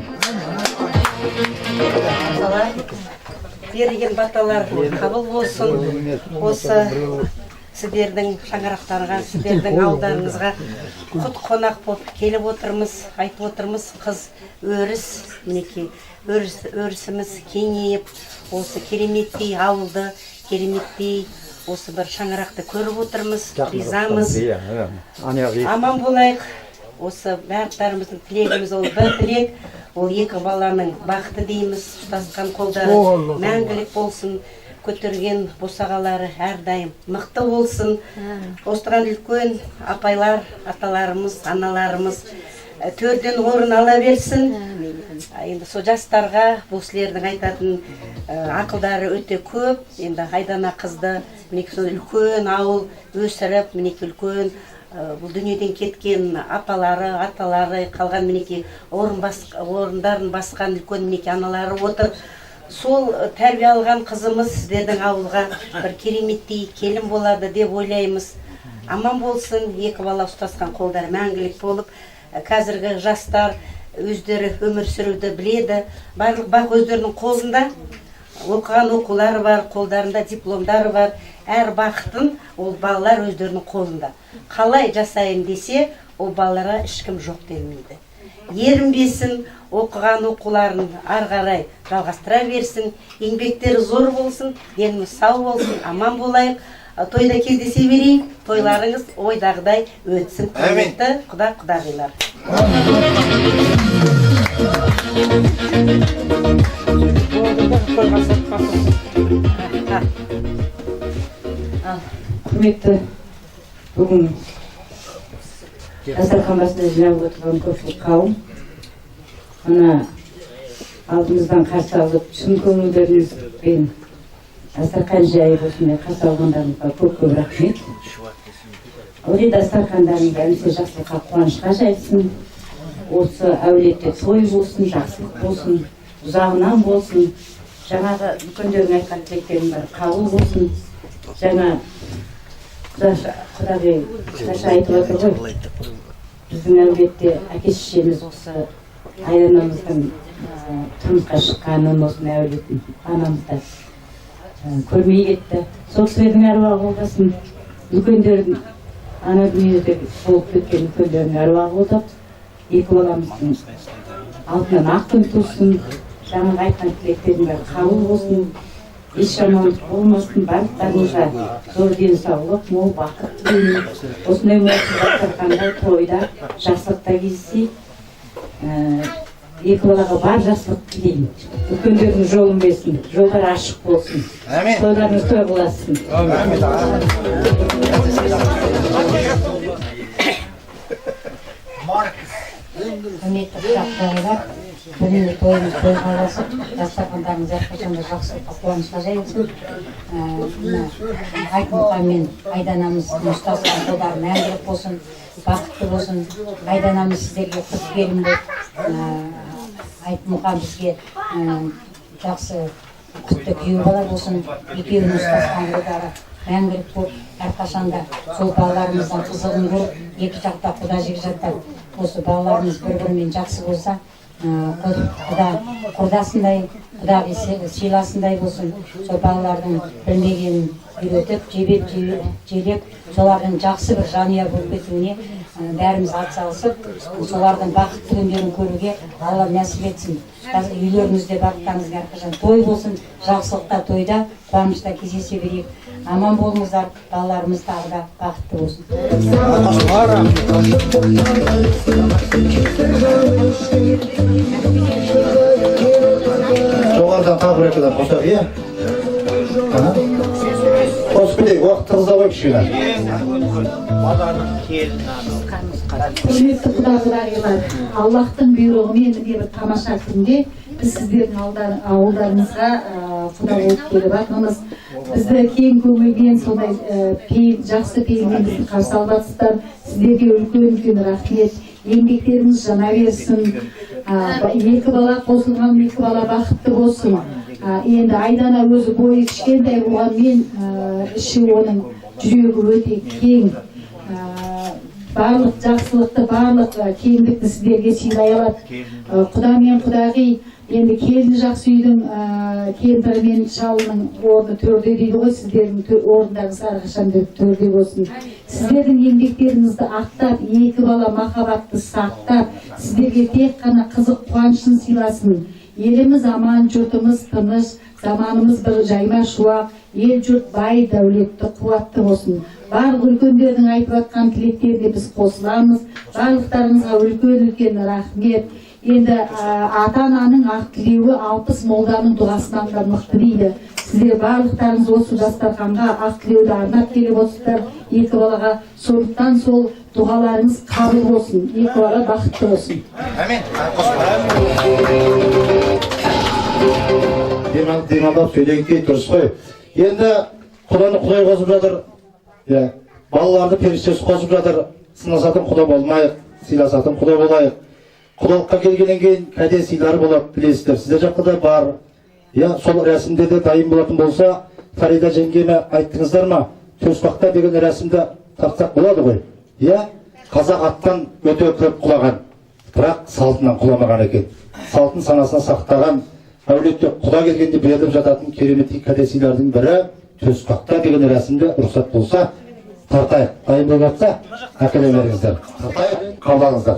Берген баталар қабыл болсын. Осы сіздердің шаңырақтарға, сіздердің ауылдарыңызға құт қонақ болып келіп отырмыз, айтып отырмыз. Қыз өріс, мінекей өрісіміз кеңейіп, осы кереметтей ауылды, кереметтей осы бір шаңырақты көріп отырмыз, ризамыз. Аман болайық. Осы барлықтарымыздың тілегіміз ол бір тілек, ол екі баланың бақыты дейміз, ұстасқан қолдары мәңгілік болсын, көтерген босағалары әрдайым мықты болсын. Осыған үлкен апайлар, аталарымыз, аналарымыз төрден орын ала берсін. Енді сол жастарға бұл сілердің айтатын ақылдары өте көп. Енді айдана қызды мінекей үлкен ауыл өсіріп, мінекей үлкен бұл дүниеден кеткен апалары, аталары қалған мінекей орындарын басқан үлкен мінекей аналары отыр. Сол тәрбие алған қызымыз сіздердің ауылға бір кереметтей келін болады деп ойлаймыз. Аман болсын, екі бала ұстасқан қолдары мәңгілік болып, қазіргі жастар өздері өмір сүруді біледі. Барлық бақ өздерінің қолында, оқыған оқулары бар, қолдарында дипломдары бар. Әр бақытын ол балалар өздерінің қолында. Қалай жасайын десе, ол балаларға ешкім жоқ делмейді. Ерінбесін, оқыған оқуларын ары қарай жалғастыра берсін, еңбектері зор болсын, деніміз сау болсын, аман болайық. Тойда кездесе берейік, тойларыңыз ойдағыдай өтсін. Құрметті құда-құдағилар. Құрметті бүгін дастархан басында жиналып отырған көпшілік қауым, ана алдымыздан қарсы алып, шын көңілдеріңізбен дастархан жайып осындай қарсы алғандарыңызға көп-көп рахмет. Ылғи дастархандарыңыз әмсе жақсылыққа, қуанышқа жайсын. Осы әулетте той болсын, жақсылық болсын, ұзағынан болсын. Жаңағы үлкендердің айтқан тілектерінің бәрі қабыл болсын. Жаңа Құдаша айтып отыр ғой, біздің әулетте әке-шешеміз осы айданамыздың тұрмысқа шыққанын, осыны әулетін анамызда көрмей кетті. Сол кісілердің әруағы қолдасын, үлкендердің ана дүниеде болып кеткен үлкендердің әруағы қолдап, екі баламыздың алтыннан ақ күн тусын, жаңағы айтқан тілектердің бәрі қабыл болсын. Еш жамандық болмасын, барлықтарыңызға зор денсаулық, мол бақыт тілеймін. Осындай дастарханда, тойда, жақсылықта кездесейік. Екі балаға бар жақсылық тілеймін. Үлкендердің жолын берсін, жолдар ашық болсын. Тойларыңыз той боласын. Құрметті құшақтағылар, бүгінгі тойымыз тойға ұласып, дастархандарымыз әрқашанда жақсылыққа, қуанышқа жайылсын. Мына Айтмұқан мен Айданамыз ұштасқан қолдары мәңгілік болсын, бақытты болсын. Айданамыз сіздерге қыз келін болып, Айтмұқан бізге жақсы құтты күйеу бала болсын. Екеуінің ұштасқан қолдары мәңгілік болып, әрқашанда сол балаларымыздан қызығын көріп, екі жақта құда жекжаттап, осы балаларымыз бір-бірімен жақсы болса, құда құрдасындай, құда сыйласындай болсын. Сол балалардың білмегенін үйретіп, желеп, солардың жақсы бір жанұя болып кетуіне бәріміз атсалысып, солардың бақытты күндерін көруге Алла нәсіп етсін. Үйлеріңізде бақыттарыңызға әрқашан той болсын, жақсылықта тойда, қуанышта кездесе берейік. Аман болыңыздар, балаларымыз тағы да бақытты болсын. Жоғарыдан тағы бір екедан қосақ, е? Қосып кетейік, уақытты қызабай кішкене. Құрметті құда-құдағилар, Аллахтың бұйрығымен бір тамаша күнде біз сіздердің ауылдарыңызға құда болып келіп жатырмыз. Бізді кең көңілмен, сондай жақсы пейілмен бізді қарсы алғансыздар. Сіздерге үлкен рахмет. Еңбектеріңіз жана берсін. Екі бала қосылған, екі бала бақытты болсын. Енді Айдана өзі бойы кішкентай болғанмен, іші оның жүрегі өте кең. Барлық жақсылықты, барлық кеңдікті сіздерге сыйлай алады. Құда мен құдағи, енді келді жақсы үйдің кемпірі мен шалының орны төрде дейді ғой, сіздердің орындарыңыз әрқашан төрде болсын. Сіздердің еңбектеріңізді ақтап, екі бала махаббатты сақтап, сіздерге тек қана қызық қуанышын сыйласын. Еліміз аман, жұртымыз тыныш, заманымыз бір жайма шуақ, ел жұрт бай, дәулетті, қуатты болсын. Барлық үлкендердің айтып жатқан тілектеріне біз қосыламыз. Барлықтарыңызға үлкен рахмет. Енді ата-ананың ақ тілеуі 60 молданың дұғасынан да мықты дейді. Сіздер барлықтарыңыз осы дастарханға ақ тілеуді арнап келіп отырсыздар. Екі балаға сондықтан сол дұғаларыңыз қабыл болсын. Екі бала бақытты болсын. Демалдап сөйлегенге дұрыс қой. Енді құданы құдай қосып жатыр. Балаларды періштесі қосып жатыр. Сынасатын құда болмайық, сыйласатын құда болайық. Құдалыққа келгеннен кейін кәде сыйлары болады, білесіздер. Сіздер жақта да бар. Сол рәсімде де дайын болатын болса, Фарида жеңгеме айттыңыздар ма? Төсбақта деген рәсімді тартсақ болады ғой. Қазақ аттан өте көп құлаған, бірақ салтынан құламаған екен. Салтын санасына сақтаған, әулетте құда келгенде беріліп жататын кереметті кәде сыйлардың бірі төсбақта деген рәсімде рұқсат болса, тартайық. Дайын болып жатса, әкеле беріңіздер. Тартайық, қабылдаңыздар.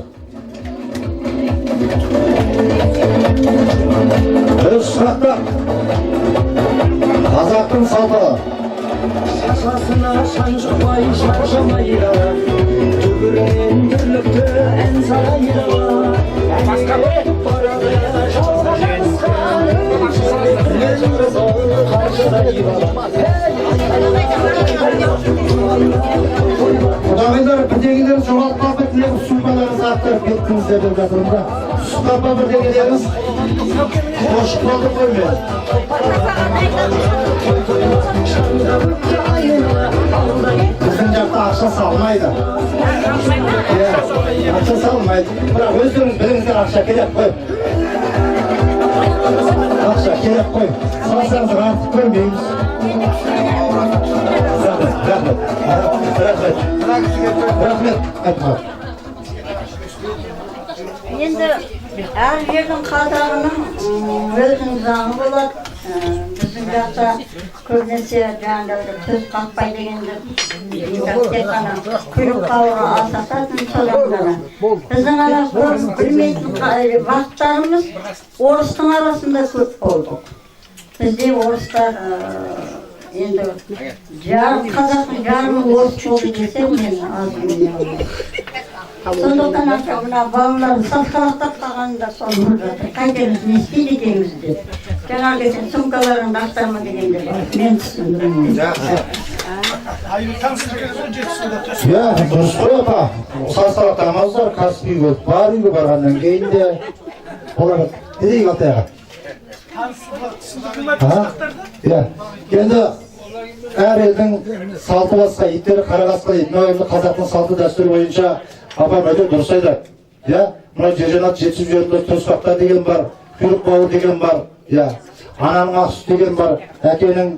Үш сұрақта қазақтың салты. Шашасына шаң жұқпай шаршамайды, жүгірген бірлікті ән салайды. Өтіп барады жалға жасқан өңшілік қызыл қаршыдай Құдағайлар, бірдегілер жоғалтпа бірдегі сұлбаларыңыз ақтырып кеттіңіздер деп жатырымда. Сұлбапа бірдегілеріңіз қош болды қоймен. Біздің жақта ақша салмайды. Ақша салмайды. Бірақ өздеріңіз біліңіздер, ақша керек қой. Ақша керек қой. Салсаңыздар артық көрмейміз. Енді әр жердің қазағының өзінің заңы болады. Біздің жақта көбінесе жаңағыдай төс қақпай дегенді тек қана күліп қауыры асататын сондағыны. Біздің ана білмейтін вақтарымыз орыстың арасында көп болды. Бізде орыстар енді қазақтың жарымы орыс болды десем мен аз. Сондықтан мына балаларды сасқалақтап қалғанда соны ұрып жатыр. Қайтеміз не істейді екенбіз деп. Жаңағы сен сумкаларыңды ақтарма дегенде бар. Мен түсіндім. Дұрыс қой апа. Сасқалақтамаңыздар, Каспий болып бар үйге барғаннан кейін де Олар не дейік Алтайға? Иә. Енді әр елдің салты басқа, иттері қара қасқа дейді. Мына енді қазақтың салты дәстүрі бойынша апам өте дұрыс айтады. Иә, мына жержанат жетісу жерінде тоспақтар деген бар, құйрық бауыр деген бар. Иә, ананың ақ сүт деген бар, әкенің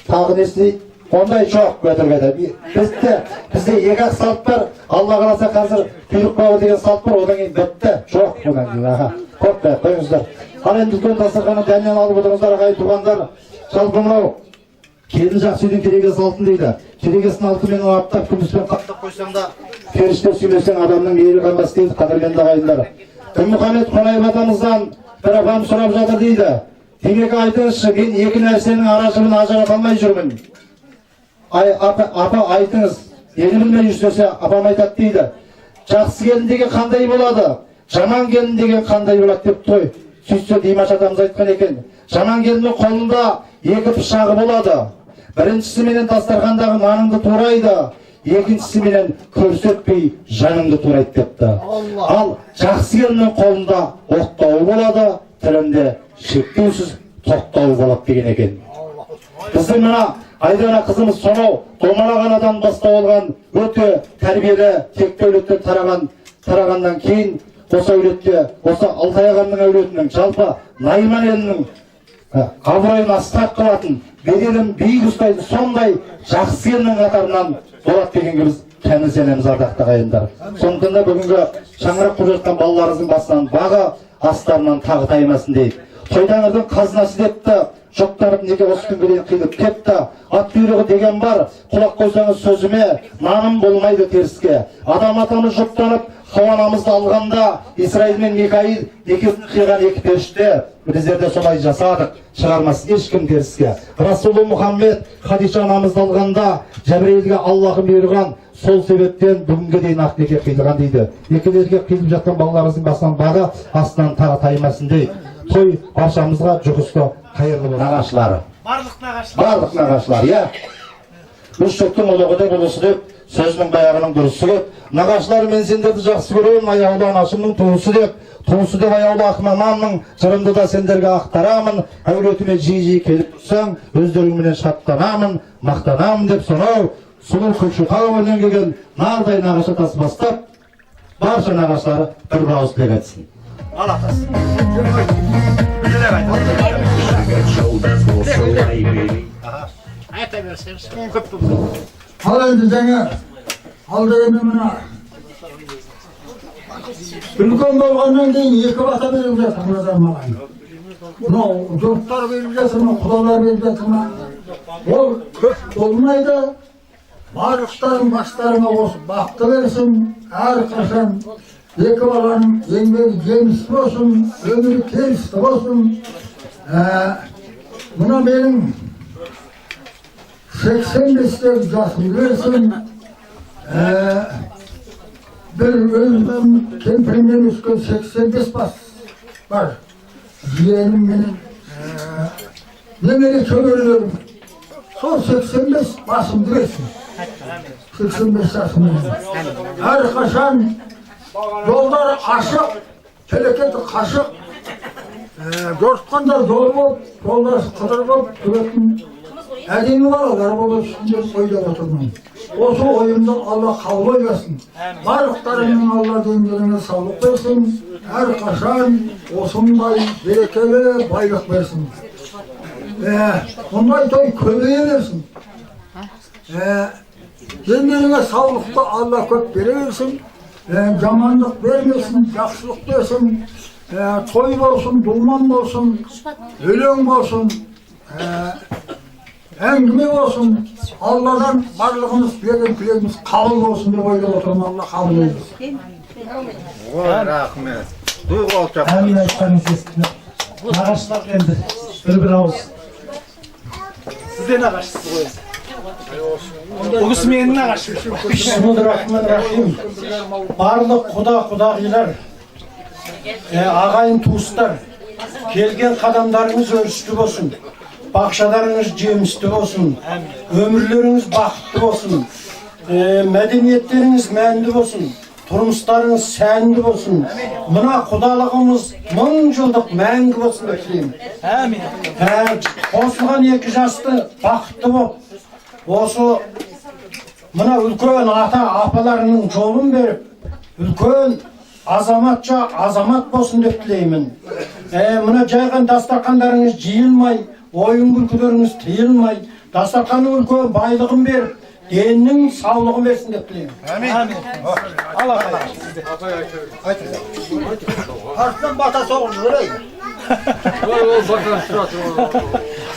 тағы несі дейді? Ондай жоқ өтірік айтады. Бізде екі ақ салт бар. Алла қаласа қазір құйрық бауыр деген салт бар, одан кейін бітті. Жоқ, одан кейін. Қорықпай қойыңыздар. Ал енді үлкен дастарханнан дәмнен алып отырыңыздар, ағайын туғандар. Жалпы мынау келін жақсы үйдің керегесі алтын дейді. Керегесін алтынмен аптап күміспен қаптап қойсаң да, періште сөйлесең адамның мейірі қанбас дейді, қадірменді ағайындар. Дінмұхамед Қонаев атамыздан бір апам сұрап жатыр дейді. Демек айтыңызшы, мен екі нәрсенің арашығын ажырата алмай жүрмін. Апа айтыңыз, ені білмей жүрсе апам айтады дейді. Жақсы келін деген қандай болады? Жаман келін деген қандай болады деп той. Сөйтсе Димаш атамыз айтқан екен. Жаман келіннің қолында екі пышағы болады. Біріншісі менен дастархандағы наныңды турайды, екіншісі менен көрсетпей жаныңды турайды депті. Ал жақсы келіннің қолында оқтауы болады, тілінде шектеусіз тоқтауы болады деген екен. Біздің мына Айдана қызымыз сонау домалағанадан бастау алған өте тәрбиелі, текті әулеттен тарағаннан кейін осы әулетте, осы Алтай ағамның әулетінің, жалпы Найман елінің абыройын асқақ қылатын, беделін биік ұстайтын сондай жақсы елінің қатарынан болады дегенге біз кәміл сенеміз, ардақты ағайындар. Сондықтан да бүгінгі шаңырақ құрып жатқан балаларымыздың басынан бағы, астарынан тағы таймасын дейді. Тойдаңырдың қазынасы депті, жоқтарып неге осы күнге дейін қиылып кетті. Ат бұйрығы деген бар, құлақ қойсаңыз сөзіме, наным болмайды теріске. Адам атамыз жұптанып, Хауанамызды алғанда, Исраил мен Микаил некесін қиған екі періште, біздер де солай жасадық, шығармас ешкім теріске. Расулы Мұхаммед Хадиша анамызды алғанда, Жәбірейілге Аллахы бұйырған, сол себептен бүгінге дейін ақ неке қиылған дейді. Некелерге қиылып жатқан балаларымыздың басынан бағы, астынан тағы таймасын дейді. Той баршамызға жұғысты қайырлы нағашылары. Барлық нағашылар, иә. Үш жұрттың ұлығы деп ұлысы деп, сөзінің баяғының дұрысы деп, нағашылар мен сендерді жақсы көремін, аяулы анашымның туысы деп аяулы ақмамамның жырымды да сендерге ақтарамын, әулетіме жиі келіп тұрсаң, өздеріңменен шаттанамын, мақтанамын деп сонау сұлу Көкшетау өнен келген нардай нағашы атасы бастап, барша нағашылары бір ауыз тілек айтсын. Ал атасы. Айта берсеңіз, көп болды. Ал енді жаңа алдайымды мына үлкен болғаннан кейін екі бата беріп жатыр мынадар маған. Мынау жұрттар беріп жатыр ма, құдалар беріп жатыр ма? Ол көп болмайды. Барлықтарың бастарыңа осы бақты берсін, әрқашан екі баланың еңбегі жемісті болсын, өмірі келісті болсын. Мына менің 85-тегі жасым берсін, бір өзім кемпірімнен өскен 85 бас бар. Жиенім менен немере шөберелерім. Сол 85 басымды берсін. 85 жасыммен. Әрқашан жолдары ашық, телекеті қашық. Жортқандар жол болып, жолдасы қыдыр болып, жүретін әдемі балалар болып үстінде ойлап отырмын. Осы ойымды Алла қабыл етсін. Барлықтарыңның Алла деңгейіне саулық берсін. Әрқашан осындай берекелі байлық берсін. Мұндай той көбейе берсін. Деңгейіне саулықты Алла көп бере берсін. Жамандық бермесін, жақсылық берсін. Той болсын, думан болсын, өлең болсын, әңгіме болсын, Алладан барлығымыз берген тілегіміз қабыл болсын деп ойлап отырмын. Алла қабыл етсін. Рахмет. Әмин айтқаныңыз естілді. Нағашылар енді бір ауыз. Сіз де нағашысыз ғой. Бұл кісі менің нағашым. Бисмиллахиррахманиррахим. Барлық құдағилар, ағайын туыстар, келген қадамдарыңыз өрісті болсын, бақшадарыңыз жемісті болсын, өмірлеріңіз бақытты болсын, мәдениеттеріңіз мәнді болсын, тұрмыстарыңыз сәнді болсын. Мына құдалығымыз 1000 жылдық мәңгі болсын деп тілеймін. Қосылған 2 жасты бақытты болып, осы мына үлкен ата апаларының жолын беріп, үлкен азаматша азамат болсын деп тілеймін. Мына жайған дастархандарыңыз жиылмай, ойын күлкілеріңіз тыйылмай, дастарханның үлкен байлығын беріп, деннің саулығын берсін деп тілеймін. Артынан бата соғып жүрейін.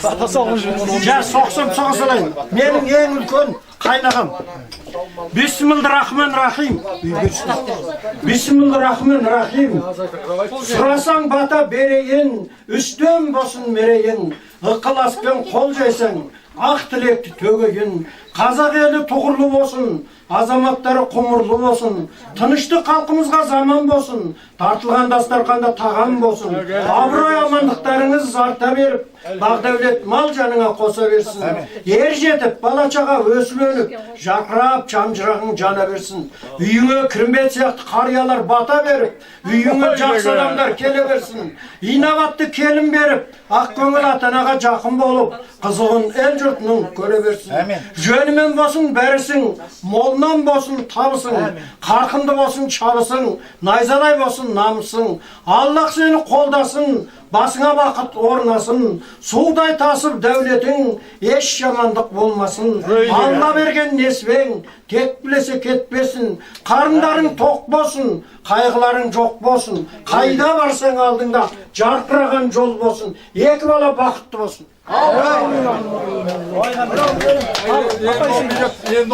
Соқсам соғысылайын. Менің ең үлкен қайнағам. Бисмиллахиррахманиррахим. Бисмиллахиррахманиррахим. Сұрасаң бата берейін, үстем болсын мерейін. Ықыласпен қол жайсаң, ақ тілекті төгейін. Қазақ елі тұғырлы болсын, азаматтары құмырлы болсын, тынышты халқымызға заман болсын, тартылған дастарханда тағам болсын, абырой амандықтарыңыз арта беріп, бақ-дәулет мал жаныңа қоса берсін. Ер жетіп, бала-шаға өсіп-өніп, жарқырап, жан-жырағың жана берсін. Үйіңе кірмет сияқты қариялар бата беріп, үйіңе жақсы адамдар келе берсін. Инабатты келін беріп, ақ көңіл ата-анаға жақын болып, қызығын ел жұртының көре берсін. Жөнімен болсын бәрісің, молынан болсын табысың, қарқынды болсын шабысың, найзадай болсын намысың. Аллах сені қолдасын, басыңа бақыт орнасын, судай тасып дәулетің, еш жамандық болмасын. Алла берген несібең, тек білесе кетпесін, қарындарың тоқ болсын, қайғыларың жоқ болсын, қайда барсаң алдыңда жарқыраған жол болсын, екі бала бақытты болсын. Енді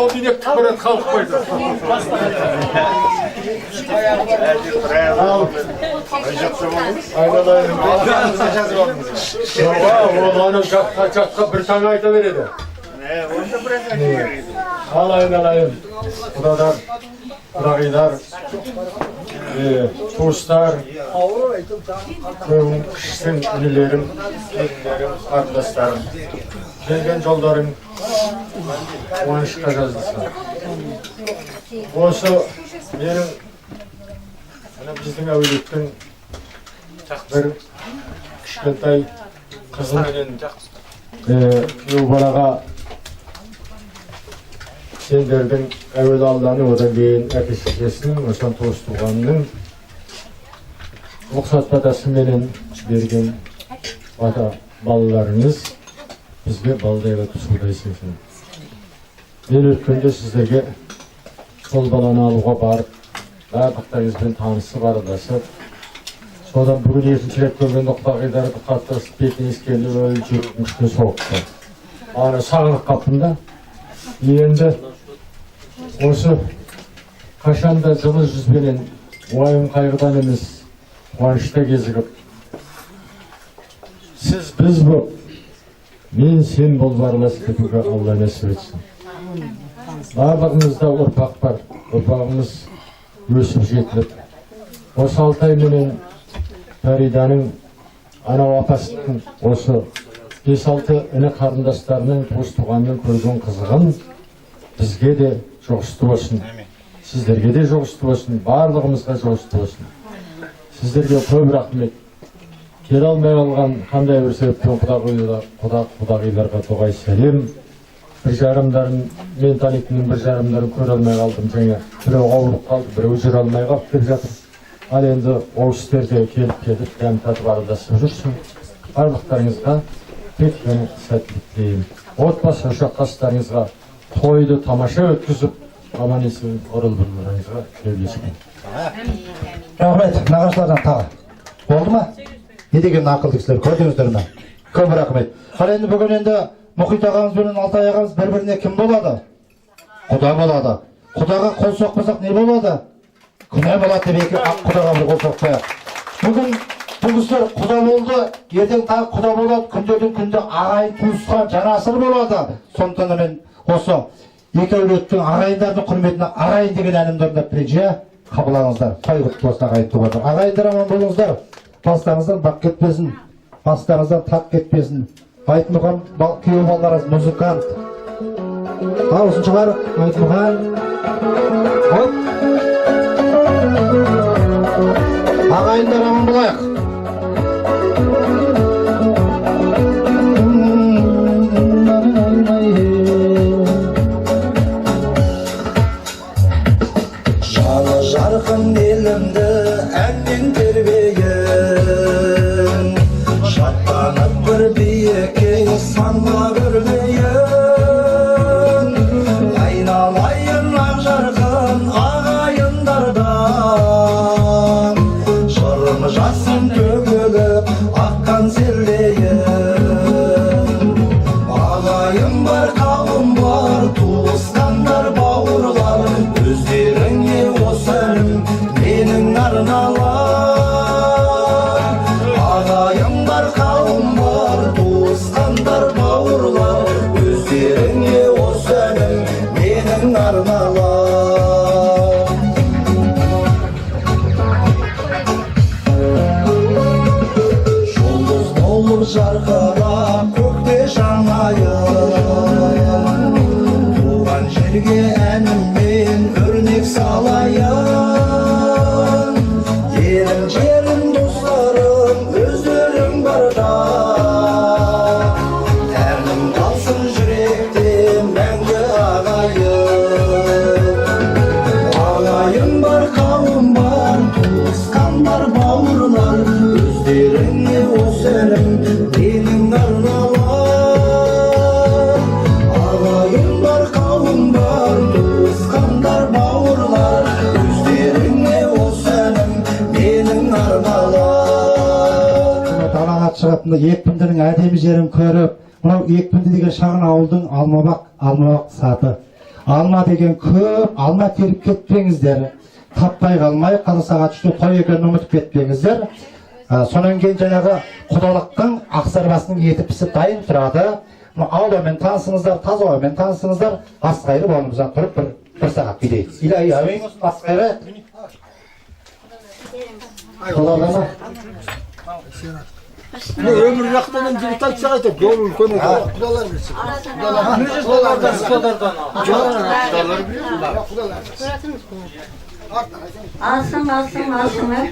ол бейнек түкірет халық қойды. Оланы жатқа бір таңа айта береді. Алайын, құдадар, құдағилар, туыстар, көңін кішісін інілерім, келіндерім, қарындастарым, келген жолдарым қуанышқа жазылсын. Осы менің біздің әулеттің бір кішкентай қызыменен күйеу балаға сендердің әуел Алланың, одан кейін әке-шешесінің, осыдан туыс туғанның рұқсат батасыменен берген ата балаларыңыз бізге балдайға түсудай секілді. Мен өткенде сіздерге сол баланы алуға барып, барлықтарыңызбен танысып араласып, содан бүгін екінші рет көргенде құдағиларды қатырысып, бетіне ескенді жүректің үстіне соқты. Аны сағынып қаптым да, енді осы қашанда жылы жүзбенен уайым қайғыдан емес, қуанышта кезігіп, сіз біз болып, мен сен болып араласып кетуге Алла нәсіп етсін. Барлығымызда ұрпақ бар, ұрпағымыз өсіп жетіліп. Осы Алтай менен Фариданың анау апасының, осы 5-6 іні қарындастарының туыс туғанның көрген қызығын бізге де жоғысты болсын, сіздерге де жоғысты болсын, барлығымызға жоғысты болсын. Сіздерге көп рахмет. Келе алмай қалған қандай бір себеппен құдағиларға дұғай сәлем. Бір жарымдарын мен танитынның бір жарымдарын көре алмай қалдым. Жаңа біреу ауырып қалды, біреу жүре алмай қалып келіп жатыр. Ал енді ол істерде келіп дәм татып араласып жүрсін. Барлықтарыңызға кеткен сәттілік тілеймін. Отбасы ошақ-қастарыңызға тойды тамаша өткізіп, аман есен орал-бұрларыңызға тілеулесін. Рахмет, нағашылардан тағы. Болды ма? Не деген ақылды кісілер, көрдіңіздер ме? Көп рахмет. Ал енді бүгін енді Мұхит ағамыз бен Алтай ағамыз бір-біріне кім болады? Құда болады. Құдаға қол соқпасақ не болады? Күнә болады деп құдаға бір қол соқпайық. Бүгін бұл кісілер құда болды, ертең тағы құда болады, күндердің күнде ағайын туысқан жанасыр болады. Сондықтан мен осы екі әулеттің ағайындардың құрметіне ағайын деген әнімді орындап берейінші, қабылдаңыздар. Той құтты болсын ағайын туғандар. Ағайындар аман болыңыздар. Бастарыңыздан бақ кетпесін, бастарыңыздан тақ кетпесін. Айтмұхан күйеу балаларыңыз музыкант. Осыншылар Айтмұхан. Ағайындар аман болайық. Жаны жарқын елімді әнмен тербейін, шаттанып бір биікке самға көрмейін. Айналайын ақ жарқын ағайындардан, жырым жасым төгіліп аққан селдейін. Ағайын бар, қауым бар, туысқандар, бауырлар, өздеріңе осы әнім менің арналар. Ағайын бар, қауым бар, туысқандар, бауырлар, өздеріңе осы әнім менің арналар. Жұлдыз болып жарқырап көкте жанайын, туған жерге әніммен өрнек салайын. Елім жерім достарым өздерің барда, әнім қалсын жүректе мәңгі ағайын. Ағайын бар, қауым бар, туысқандар, бауырлар, өздеріңе осы әнім менің арналар. Ағайын бар, қауым бар, туысқандар, бауырлар, өздеріңе осы әнім менің арналар. Далаға шығып екпіндінің әдемі жерін көріп, мынау екпінді деген шағын ауылдың алмабақ саты. Алма деген көп, алма теріп кетпеңіздер. Таппай қалмай, қазір сағат 3-те той екенін ұмытып кетпеңіздер. Сонан кейін жаңағы құдалықтың ақсарбасының еті пісіп дайын тұрады. Ауламен танысыңыздар, таза ауамен танысыңыздар. Ас қайырып орнымыздан тұрып бір сағат бидейік. Илаһи әмин, ас қайырып. Құдалама. Өмір жақтанын жігіт айтсақ айтып, жол үлкен екен. Құдалар білсін. Асыңа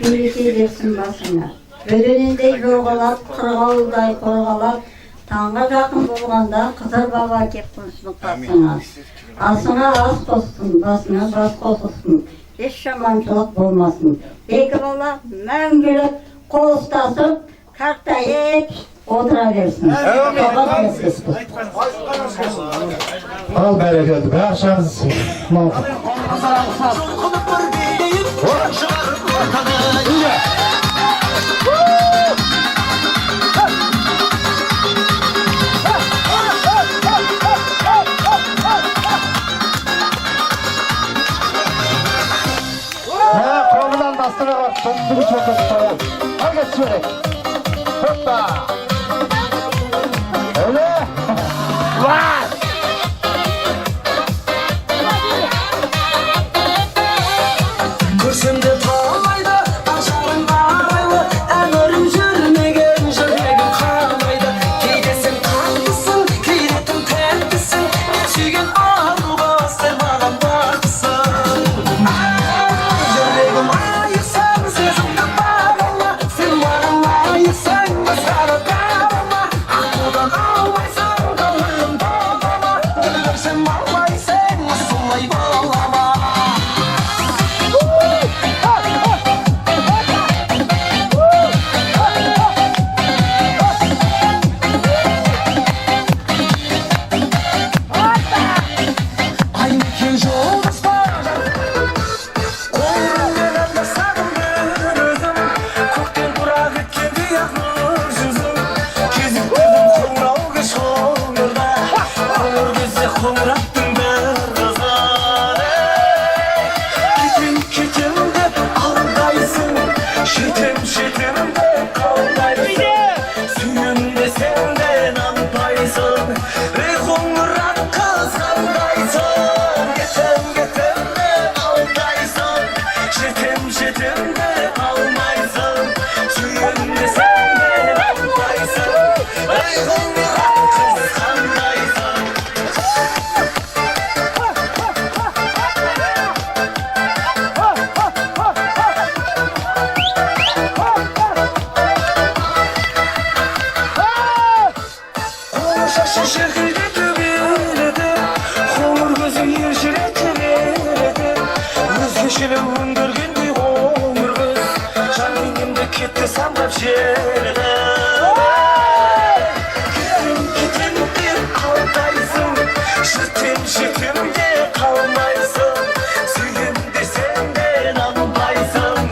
береке берсін басыңа. Бөденіндей жоғалап, қырғауылдай қорғалап, таңға жақын болғанда қызыр баба кеп қонсын қасыңа. Асыңа ас қоссын, басыңа бас қосылсын, еш жаманшылық болмасын. Екі бала мәңгілік қол ұстасып, қартайып отыра берсін. Ал бәрекелді, баршаңыз. Қолынан дастыра бар, тұндығы чөкіп қоян. Ал кет сөйлек. Hoppa! Öyle! Var! Күрсімді талайды, ажарым барайлы, әмірім жүрмеген жүрегім қалайды. Кейде сен қаттысың, кейде тым тәттісің, сүйген ару бастар маған бақытсың. Жүрегім айықсаң, сезімді бағала, сен маған айықсаң, басқаны табама. Аққудан аумайсың, көңілім толама, жүрсем аумайсың, солай болама. Айнеккен жолдас бар, қолыммен анда сағындыр өзім, көктен құрақ еткендей ақ нұр жүзім. Кезіп көрдім қоңырау кеш қоңырда, қоңыр кезде қоңыраттың бір қызар. Кетем деп алдайсың, жетем деп қалдайсың, сүйем десең де нанбайсың, ей қоңырат қыз қандайсың. Кетем деп алдайсың, жетем деп алмайсың, сүйем десең де нанбайсың, ей қоңырат қыз қандайсың. кетті самғап жерді кетем деп алдайсың жетем де қалмайсың сүйем десең де нанбайсың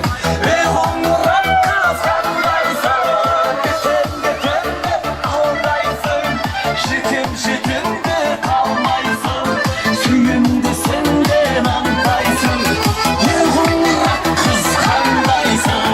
қоңыраққа санбайсың кетем деп алдайсың жетем де қалмайсың сүйем десең де нанбайсың қоңырақ қыз қандайсың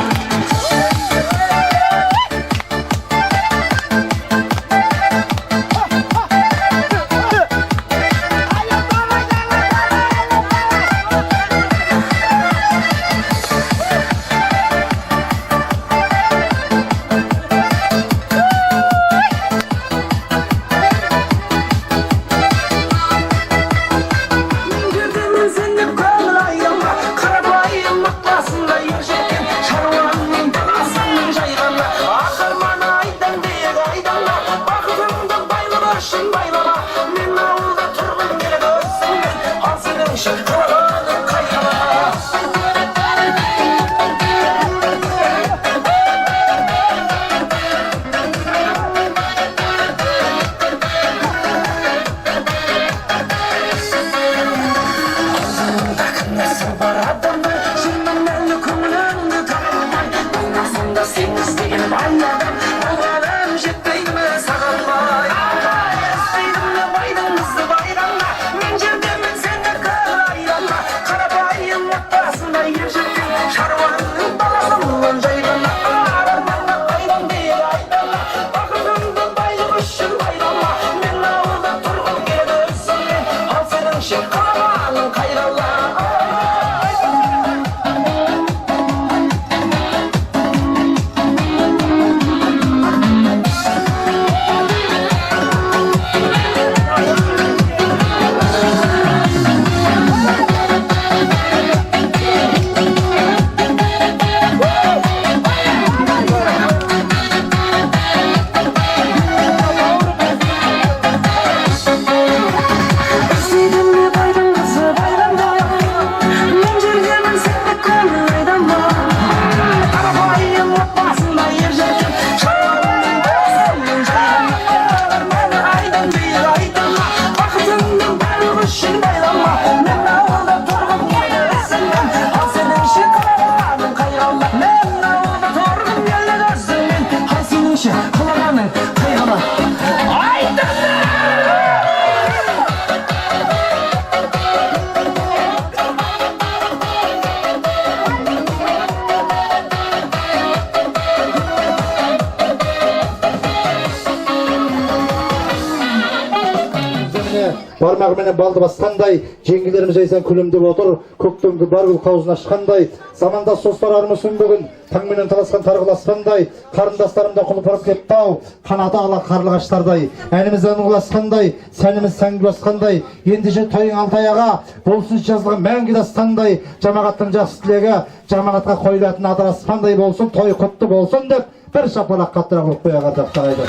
бармағыменен балды басқандай жеңгелеріміз жайсан күлімдеп отыр көктемгі бар гүл қаузын ашқандай замандас достарымыз бүгін таңменен таласқан тарғыл аспандай қарындастарымда құлпырып кетті ау қанаты ала қарлығаштардай әнімізден ұласқандай сәніміз сәнге басқандай ендеше тойың алтаяға болсын жазылған мәңгі дастандай жамағаттың жақсы тілегі жамағатқа қойылатын адыраспандай болсын той құтты болсын деп бір шапалақ қаттырақ ұрып қоя қартақтайды.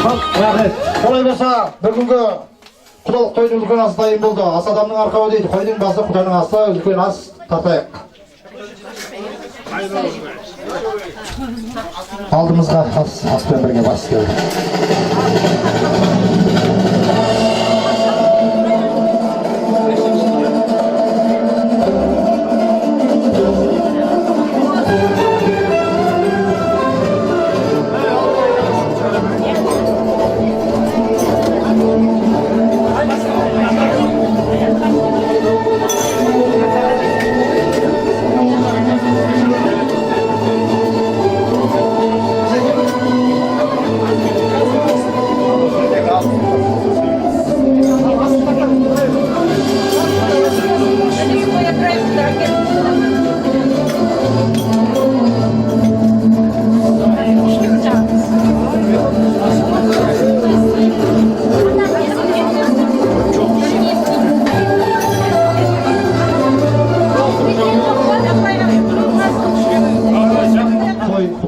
Рахмет. Олай болса бүгінгі құдалық тойдың үлкен асы дайын болды. Ас адамның арқауы дейді. Қойдың басы құданың асы, үлкен ас тартайық. Алдымызға аспен бірге бас келді.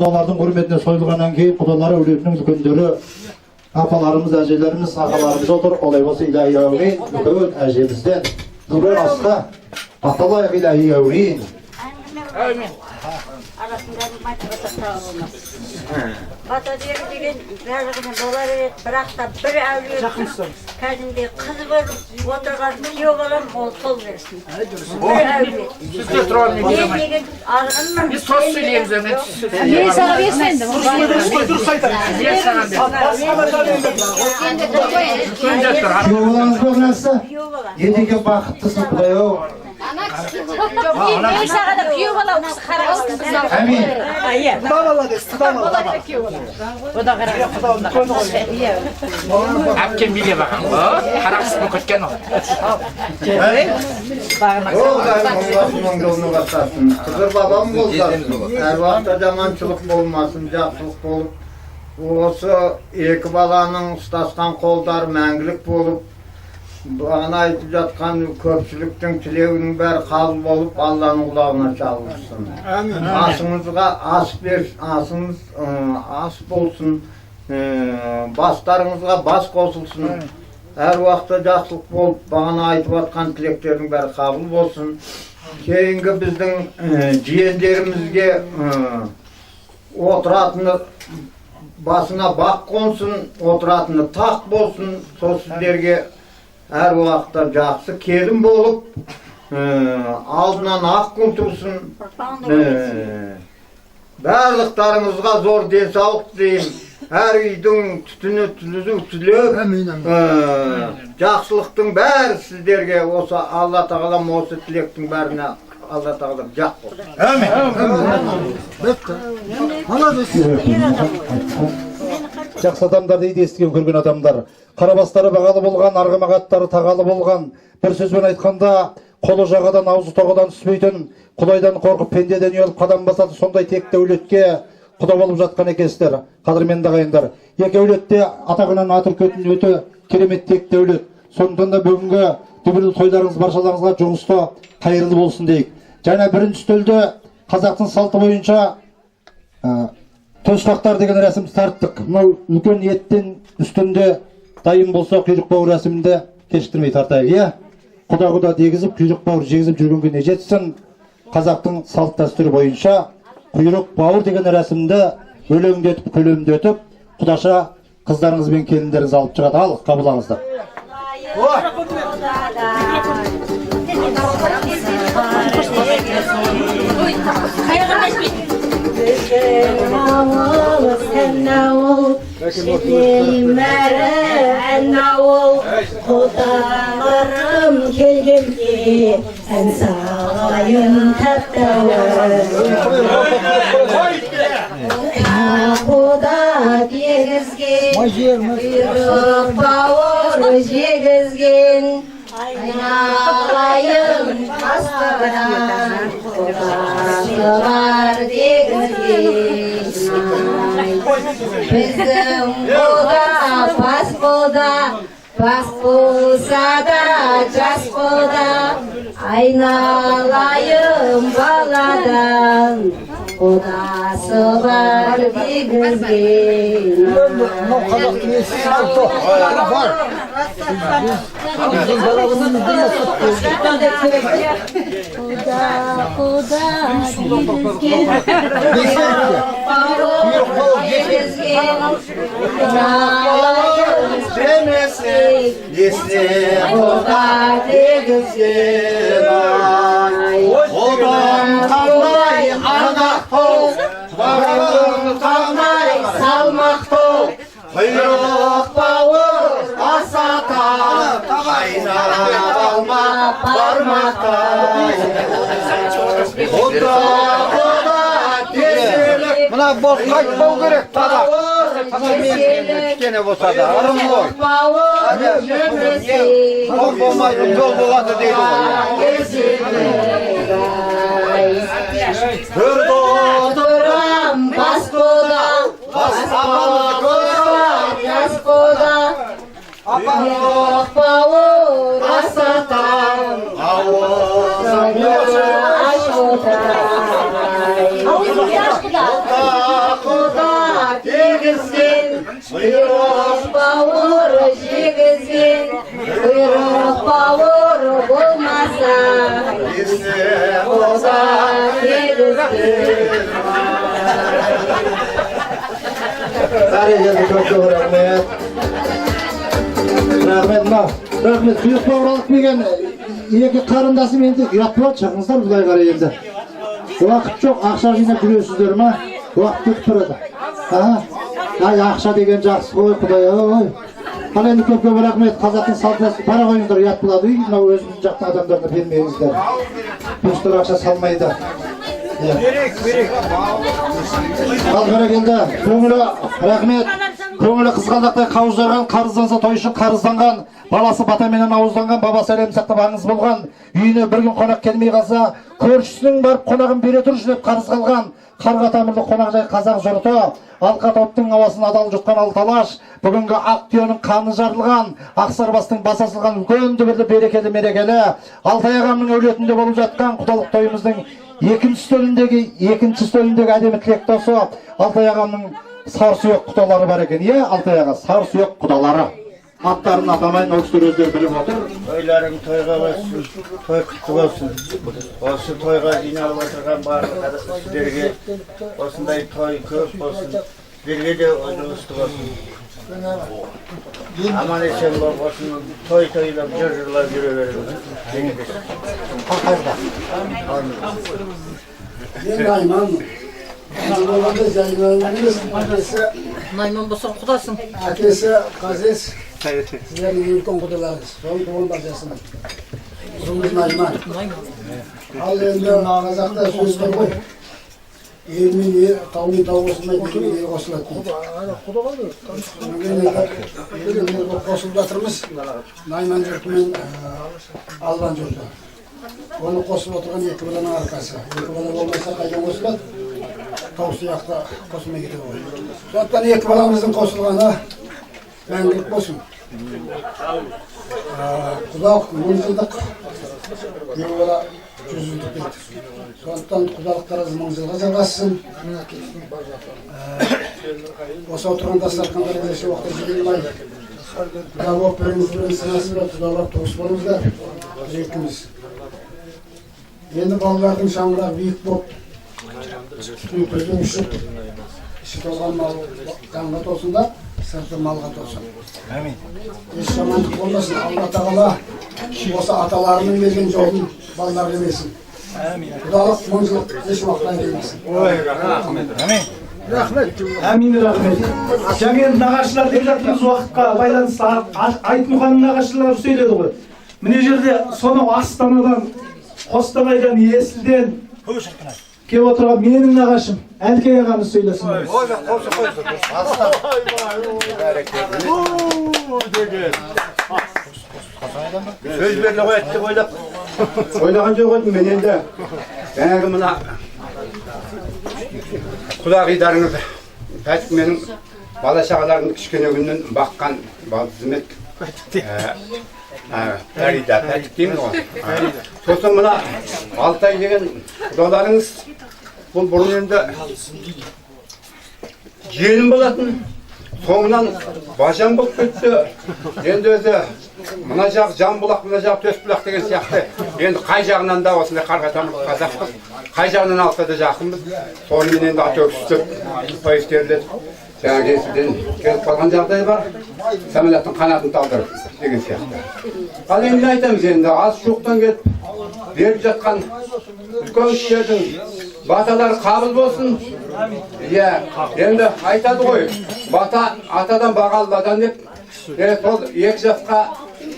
Құдалардың құрметіне сойылғаннан кейін құдалар әулетінің үлкендері апаларымыз, әжелеріміз, ағаларымыз отыр. Олай болса илаһи әумин, үлкен әжемізден үлкен асқа аталайық илаһи әумин. Arasında maç bata olmaz. Bata деген барлығына бола береді, бірақ та бір әулие кәдімгідей қыз болып отырған күйеу балам ол сол берсін. Бір әулие. Сізде тұрған Мен деген арғынмын. Biz söz söyleyemiz hemen. мен саған берсін енді Durs aytar. Ben sana Күйеу балаңыз ба бірнәрсе? Ендігі бақыттысыз Құдай-ау. мен саған да күйеу бала ол кісі қарағысты біз Әмин. Әпкем биге бағам. Қарақсыз көткен ол. Allah'ın yolunu basarsın. Kızır babam bozdarsın. Her vakta жаманчылық болмасын, жақсылық болып. Осы екі баланың ұстасқан қолдары мәңгілік болып, бағана айтып жатқан көпшіліктің тілеуінің бәрі қабыл болып, Алланың құлағына шалынсын. Асыңызға ас асыңыз ас болсын, бастарыңызға бас қосылсын. Әр уақытта жақсылық болып, бағана айтып жатқан тілектердің бәрі қабыл болсын. Кейінгі біздің жиендерімізге отыратыны басына бақ қонсын, отыратыны тақ болсын. Сол сіздерге әр уақытта жақсы келін болып, алдынан ақ күн тұрсын. Барлықтарыңызға зор денсаулық тілеймін. Әр үйдің түтіні түлеп, жақсылықтың бәрі сіздерге осы Алла тағалам осы тілектің бәріне Алла тағалам жақ болсын. Жақсы адамдар дейді естіген көрген адамдар. Қарабастары бағалы болған, арғымағаттары тағалы болған. Бір сөзбен айтқанда, қолы жағадан, аузы тоғадан түспейтін, Құдайдан қорқып пендеден ұялып қадам басады, сондай тек дәулетке құда болып жатқан екенсіздер. Қадірменді ағайындар. Екі әулетте атағынан атыр көтін өте керемет тек дәулет. Сондықтан да бүгінгі дүбірлі тойдарыңыз баршаларыңызға жұмыста қайырлы болсын дейік. Және бірінші үстелде қазақтың салты бойынша төсқақтар деген рәсімді тарттық. Мынау үлкен еттен үстінде дайын болса құйрық бауыр рәсімінде кешіктірмей тартайық, иә? Құда дегізіп, құйрық бауыр жегізіп жүргенге не жетсін? Қазақтың салт дәстүрі бойынша құйрық бауыр деген рәсімді өлеңдетіп, көлемдетіп, құдаша қыздарыңыз бен келіндеріңіз алып шығады. Ал, қабылдаңыздар. Bizim avul, sen avul, şekerim en avul, kudalarım gelgemde, en sağlayım tattavul. Kuda degizgen, kuyruk bavur jegizgen, aynalayım astıdan, kudası var degizgen. Bizim kuda bas bulsa da jas kuda, aynalayım baladan, kudası var degizgen. Құйрық бауыр асатап, айналма бармақтай. Құда тезелік. Мына боз қайтпау керек тада. Кішкене болса да, ырым ғой. Жол болмайды, жол болады дейді ғой. Үрді отырам бас құда, бас Құйрық бауыр асатам, ауызыңды ашудай. Құда дегізген, құйрық бауыр жегізген, құйрық бауыр болмаса, құда дегізген. Бәрекелді, көп рахмет. Рахмет, рахмет. Büyük бауырлық деген екі қарындасым енді ұят болады, шақыңыздар бұлай қарай енді. Уақыт жоқ, ақша жинап жүресіздер ма? Уақыт кетіп тұрады. Ай, ақша деген жақсы ғой, құдай ой. Ал енді көп рахмет. Қазақтың салтын пара қойыңыздар, ұят болады. Мынау өзіміздің жақтың адамдарына бермеңіздер. Бұштар ақша салмайды. Ал бәрекелді, көңілі рахмет. Көңілі қызғалдақтай қауыздарған, қарызданса тойшы қарызданған, баласы батаменен ауызданған, бабасы әлем сақтап аңыз болған, үйіне бір күн қонақ келмей қалса, көршісінің барып қонағын бере тұршы деп қарыз қалған, қарға тамырлы қонақжай қазақ жұрты, алқа топтың ауасын адал жұтқан алталаш, бүгінгі ақ түйенің қаны жарылған, ақсарбастың басы асылған үлкен дүбірлі берекелі мерекелі, Алтай ағамның әулетінде болып жатқан құдалық тойымыздың екінші стөліндегі әдемі тілектесі Алтай ағамның сарсүйек құдалары бар екен. Алтай аға, сарсүйек құдалары. Аттарын атамайын, ол кісілер өздері біліп отыр. Тойларың тойға болсын, той құтты болсын. Осы тойға жиналып отырған барлық сіздерге осындай той көп болсын. Сіздерге де ұлысты болсын. Аман есен болып болсын, той тойлап жыр-жырлап жүре беріңіз. Найман болсын құдасың. Әкесі Қазес, сіздердің үлкен құдаларыңыз. Сол туған бажасының. Ұзымыз Найман. Ал енді қазақта сөз бар ғой. Елмен ер, таумен тау қосылмайды, екемен ел қосылады дейді. Қосылып жатырмыз. Найман жұрты мен Албан жұрты. Оны қосып отырған екі баланың арқасы. Екі бала болмаса қайдан қосылады? Тау сияқты қосылмай кетеді ғой. Сондықтан екі баламыздың қосылғаны мәңгілік болсын. Құдалық 10 жылдық, екі бала 100 жылдық дейді. Сондықтан құдалықтарыңыз 1000 жылға жалғассын. Осы отырған дастархандар есе уақытта жиылмай. Құда болып біріміз сынасыздар, құдалар туыс болыңыздар. Тілектіміз. Енді балалардың шаңырағы биік болып, көздің үшіп, іші толған мал жанға толсын да, сырты малға толсын. Еш жамандық болмасын, Алла тағала осы аталарының берген жолын балаларға берсін. Құдалық 1000 жыл еш уақытта бермесін. Рахмет. Әмин, рахмет. Жаңа нағашылар деп жатырмыз уақытқа байланысты Айтмұханның нағашылары сөйледі ғой. Міне жерде сонау Астанадан, Қостанайдан, Есілден кеп отырған менің нағашым Әлкей ағамыз сөйлесін. Сөз берді ғой әтті ойлап. Ойлаған жоқ өтім мен енді. Жаңағы мұна құдағидарыңыз Пәтік менің бала шағаларымды кішкене күннен баққан балдызымет. Пәрида, Пәтік дейміз ғой. Сосын мұна Алтай деген құдаларыңыз бұл бұрын енді жиенім болатын. Соңынан бажан болып кетті. Енді өзі мына жақ Жамбұлақ, мына жақ Төсбұлақ деген сияқты. Енді қай жағынан да осындай қарғатамыз қазақпыз. Қай жағынан алса да жақынбыз. Сонымен енді ат өксітіп, поезд жаңа Есілден келіп қалған жағдай бар. Самолеттің қанатын талдырып деген сияқты. Ал енді айтамыз енді аз шоқтан келіп беріп жатқан үлкен кісілердің баталары қабыл болсын. Енді айтады ғой, бата атадан бағалыдан деп, сол екі жаққа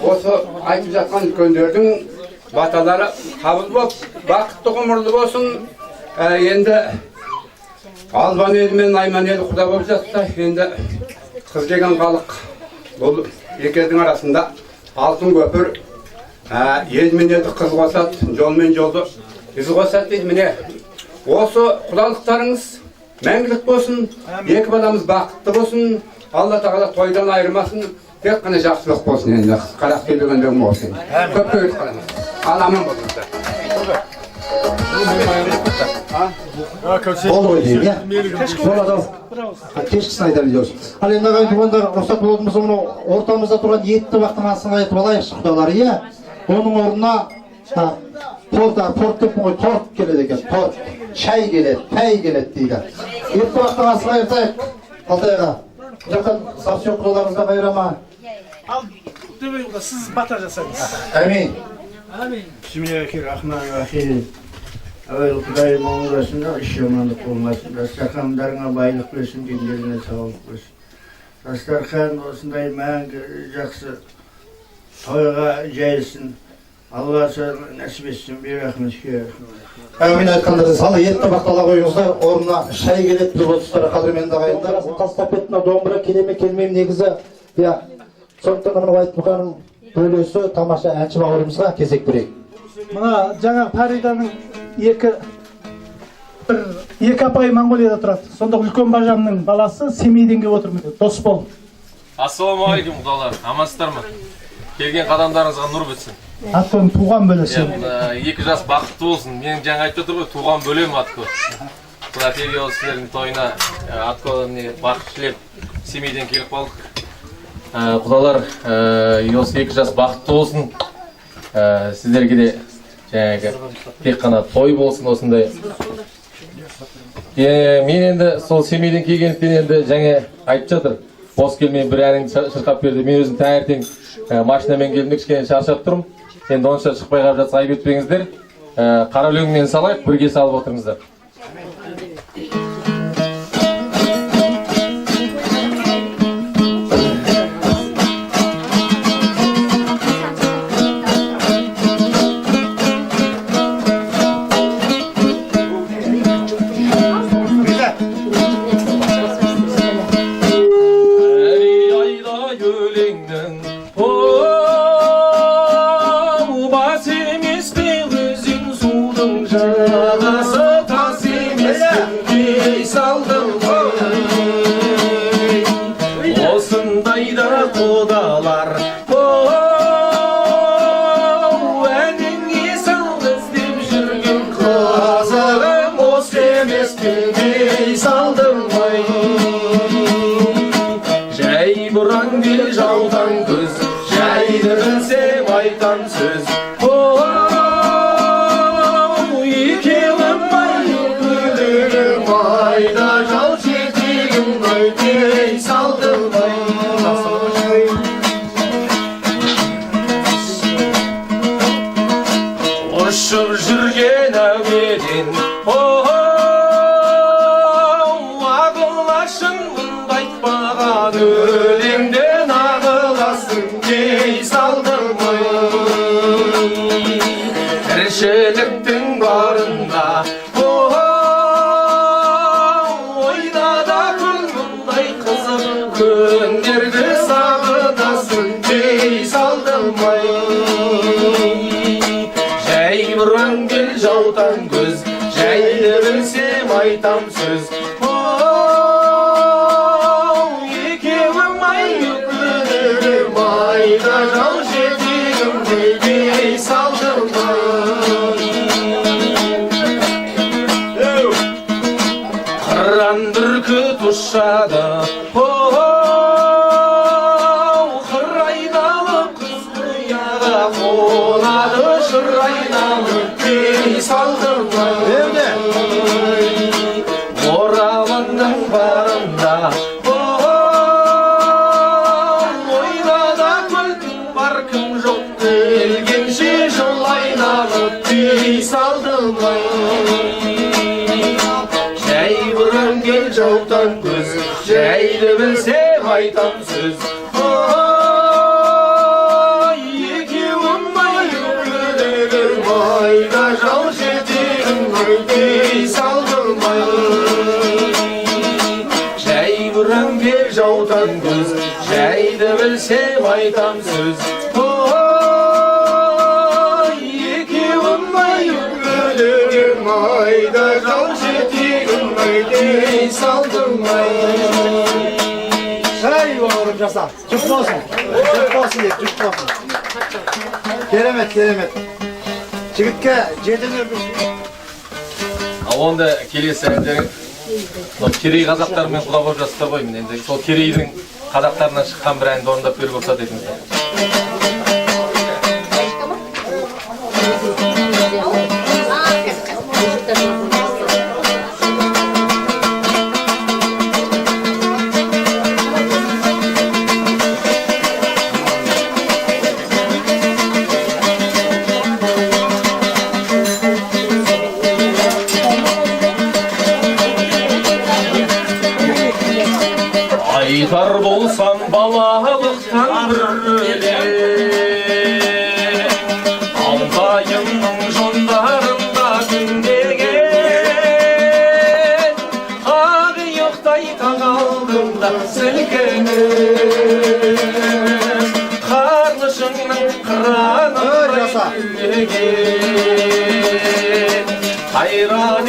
осы айтып жатқан үлкендердің баталары қабыл болып, бақытты ғұмырлы болсын. Енді Албан елі мен Найман елі құда болып жатса, енді қыз деген халық бұл екеудің арасында алтын көпір, ел мен елді қыз қосады, жол мен жолды із қосады дейді. Міне осы құдалықтарыңыз мәңгілік болсын, екі баламыз бақытты болсын, Алла тағала тойдан айырмасын, тек қана жақсылық болсын енді, қарақ келгендерің болсын. Көп көйт қаламыз. Ал аман болыңыздар. Болды ғой деймін, иә? Болады ау. Кешкісін айта білесің. Ал енді ағайын туғандар, рұқсат болатын болса, мынау ортамызда тұрған етті бақтың астын айтып алайықшы құдалары, иә? Оның орнына торт деп ғой, торт келеді екен, торт. Шай келеді, пәй келеді дейді. Етті бақтың астын айтайық, Алтай аға. Жақын сапсион құдаларыңызда қайрама. Ал төбе сіз бата жасаңыз. Әмин. Bismillahirrahmanirrahim. Evvel Kudayım oğurlasında, iş yamanlık olmasında, sakamlarına baylık versin, dinlerine sağlık versin. Dastarkan olsunday мәңгі жақсы тойға жайылсын. Алла нәсіп етсін, бір рахметке. Әмин айтқандары салы етті бақтала қойыңыздар, орнына шай келет бір отыстары қадірменді ағайындар. Тастап етіне домбыра келеме келмейм негізі. Сондықтан ғана Айтмұқаның бөлесі тамаша әнші бауырымызға кезек берейік. Мына жаңа Фариданың екі апай Монғолияда тұрады. Сонда үлкен бажамның баласы Семейден келіп отыр міне, дос бол. Ассалаумағалейкум құдалар, амансыздар ма? Келген қадамдарыңызға нұр бітсін. Атқон туған бөлесі. 2 жас бақытты болсын. Менің жаңа айтып отыр ғой, туған бөлем Атко. Құда теге ол сіздердің тойына Атко бақыт тілеп Семейден келіп қалдық. Құдалар, осы 2 жас бақытты болсын. Сіздерге де жаңағы тек қана той болсын осындай. Мен енді сол Семейден келгендіктен енді жаңа айтып жатыр. Бос келмей бір әнін шырқап берді. Мен өзім таңертең машинамен келдім, кішкене шаршап тұрмын. Енді онша шықпай қалып жатса айып етпеңіздер. Қара өлеңмен салайық, бірге салып отырыңыздар. Керемет. Жігітке жетен өбірші. Онда келесі әндерің керей қазақтарымен құда болып жатсыздар ғой. Енді сол керейдің қазақтарынан шыққан бір әнді орындап беруге рұқсат етіңіздер. айтар болсам балалықтан бөлек алтайымның жондарында күндеген ақ ұйықтай тағалдымда сілкініп қарлышыңның қыранындай күндеген қайран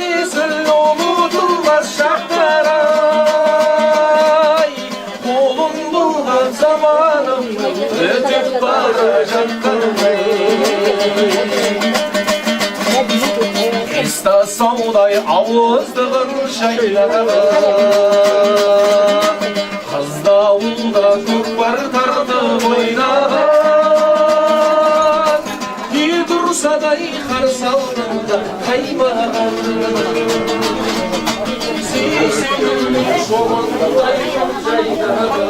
есіл ұмытылмас шақтар-ай қолын бұлған заманымның өтіп бара жатқандай Креста саудай ауыздығын шайлаған қызда ұлда көкпар тартып ойнаған үй тұрсадай қарсы алдында қаймаған сүйсенімнің жолындай жайнаған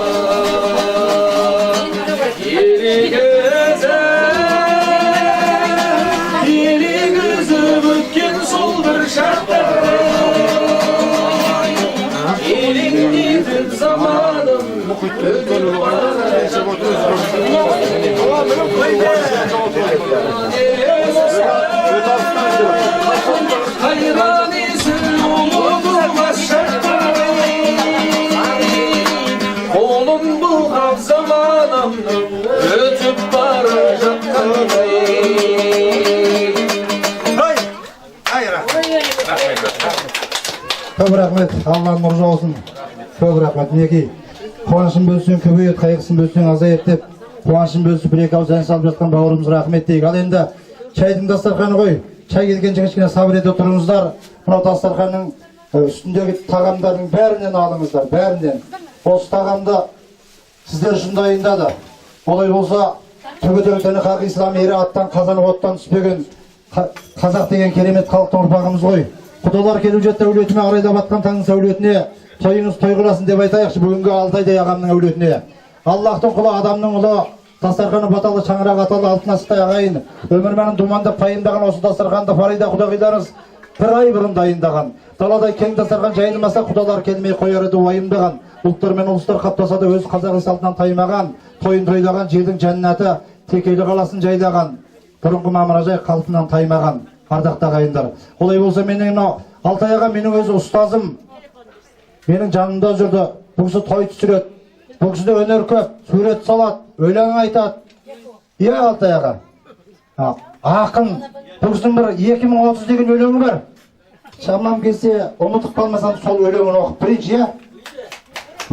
елегізіп өткен сол бір шақтар елеңдетіп заманым өтіп бара қайран есіл ұмытылмас шақтар қолын бұлғап заманымның өтіп бара жатқандай Көп рахмет, Алланың нұры жаусын. Көп рахмет, мінекей. Қуанышын бөлсең көбейет, қайғысын бөлсең азайет деп, қуанышын бөлсіп бір-екі ауыз ән салып жатқан бауырымыз рахмет дейік. Ал енді шайдың дастарханы ғой. Шай келгенше кішкене сабыр ете тұрыңыздар. Мынау дастарханның үстіндегі тағамдардың бәрінен алыңыздар, бәрінен. Осы тағамды сіздер үшін дайындады. Олай болса, төбедегі діні хақ ислам ері аттан қазаны оттан түспеген қазақ деген керемет халықтың ұрпағымыз ғой. Құдалар келіп жетті әулетіме арайда батқан таңның сәулетіне, тойыңыз той қыласын деп айтайықшы бүгінгі Алтайдай ағамның әулетіне. Аллахтың құлы, адамның ұлы, дастарханы баталы, шаңырақ аталы, алтын асықтай ағайын, өмір мәнін думандап пайымдаған осы дастарханды Фарида құдағиларыңыз бір ай бұрын дайындаған. Даладай кең дастархан жайылмаса құдалар келмей қояр еді уайымдаған. Ұлттар мен ұлыстар қаптаса да өз қазақ салтынан таймаған, тойын тойлаған жердің жәннаты, текелі қаласын жайлаған, бұрынғы мамыражай қалпынан таймаған. Ардақты ағайындар. Олай болса менің Алтай аға менің өзі ұстазым. Менің жанымда жүрді. Бұл кісі той түсіреді. Бұл кісі өнер көп, сурет салады, өлең айтады. Иә Алтай аға. Ақын. Бұл кісінің бір 2030 деген өлеңі бар. Шамам келсе, ұмытып қалмасам сол өлеңін оқып бірінші, иә?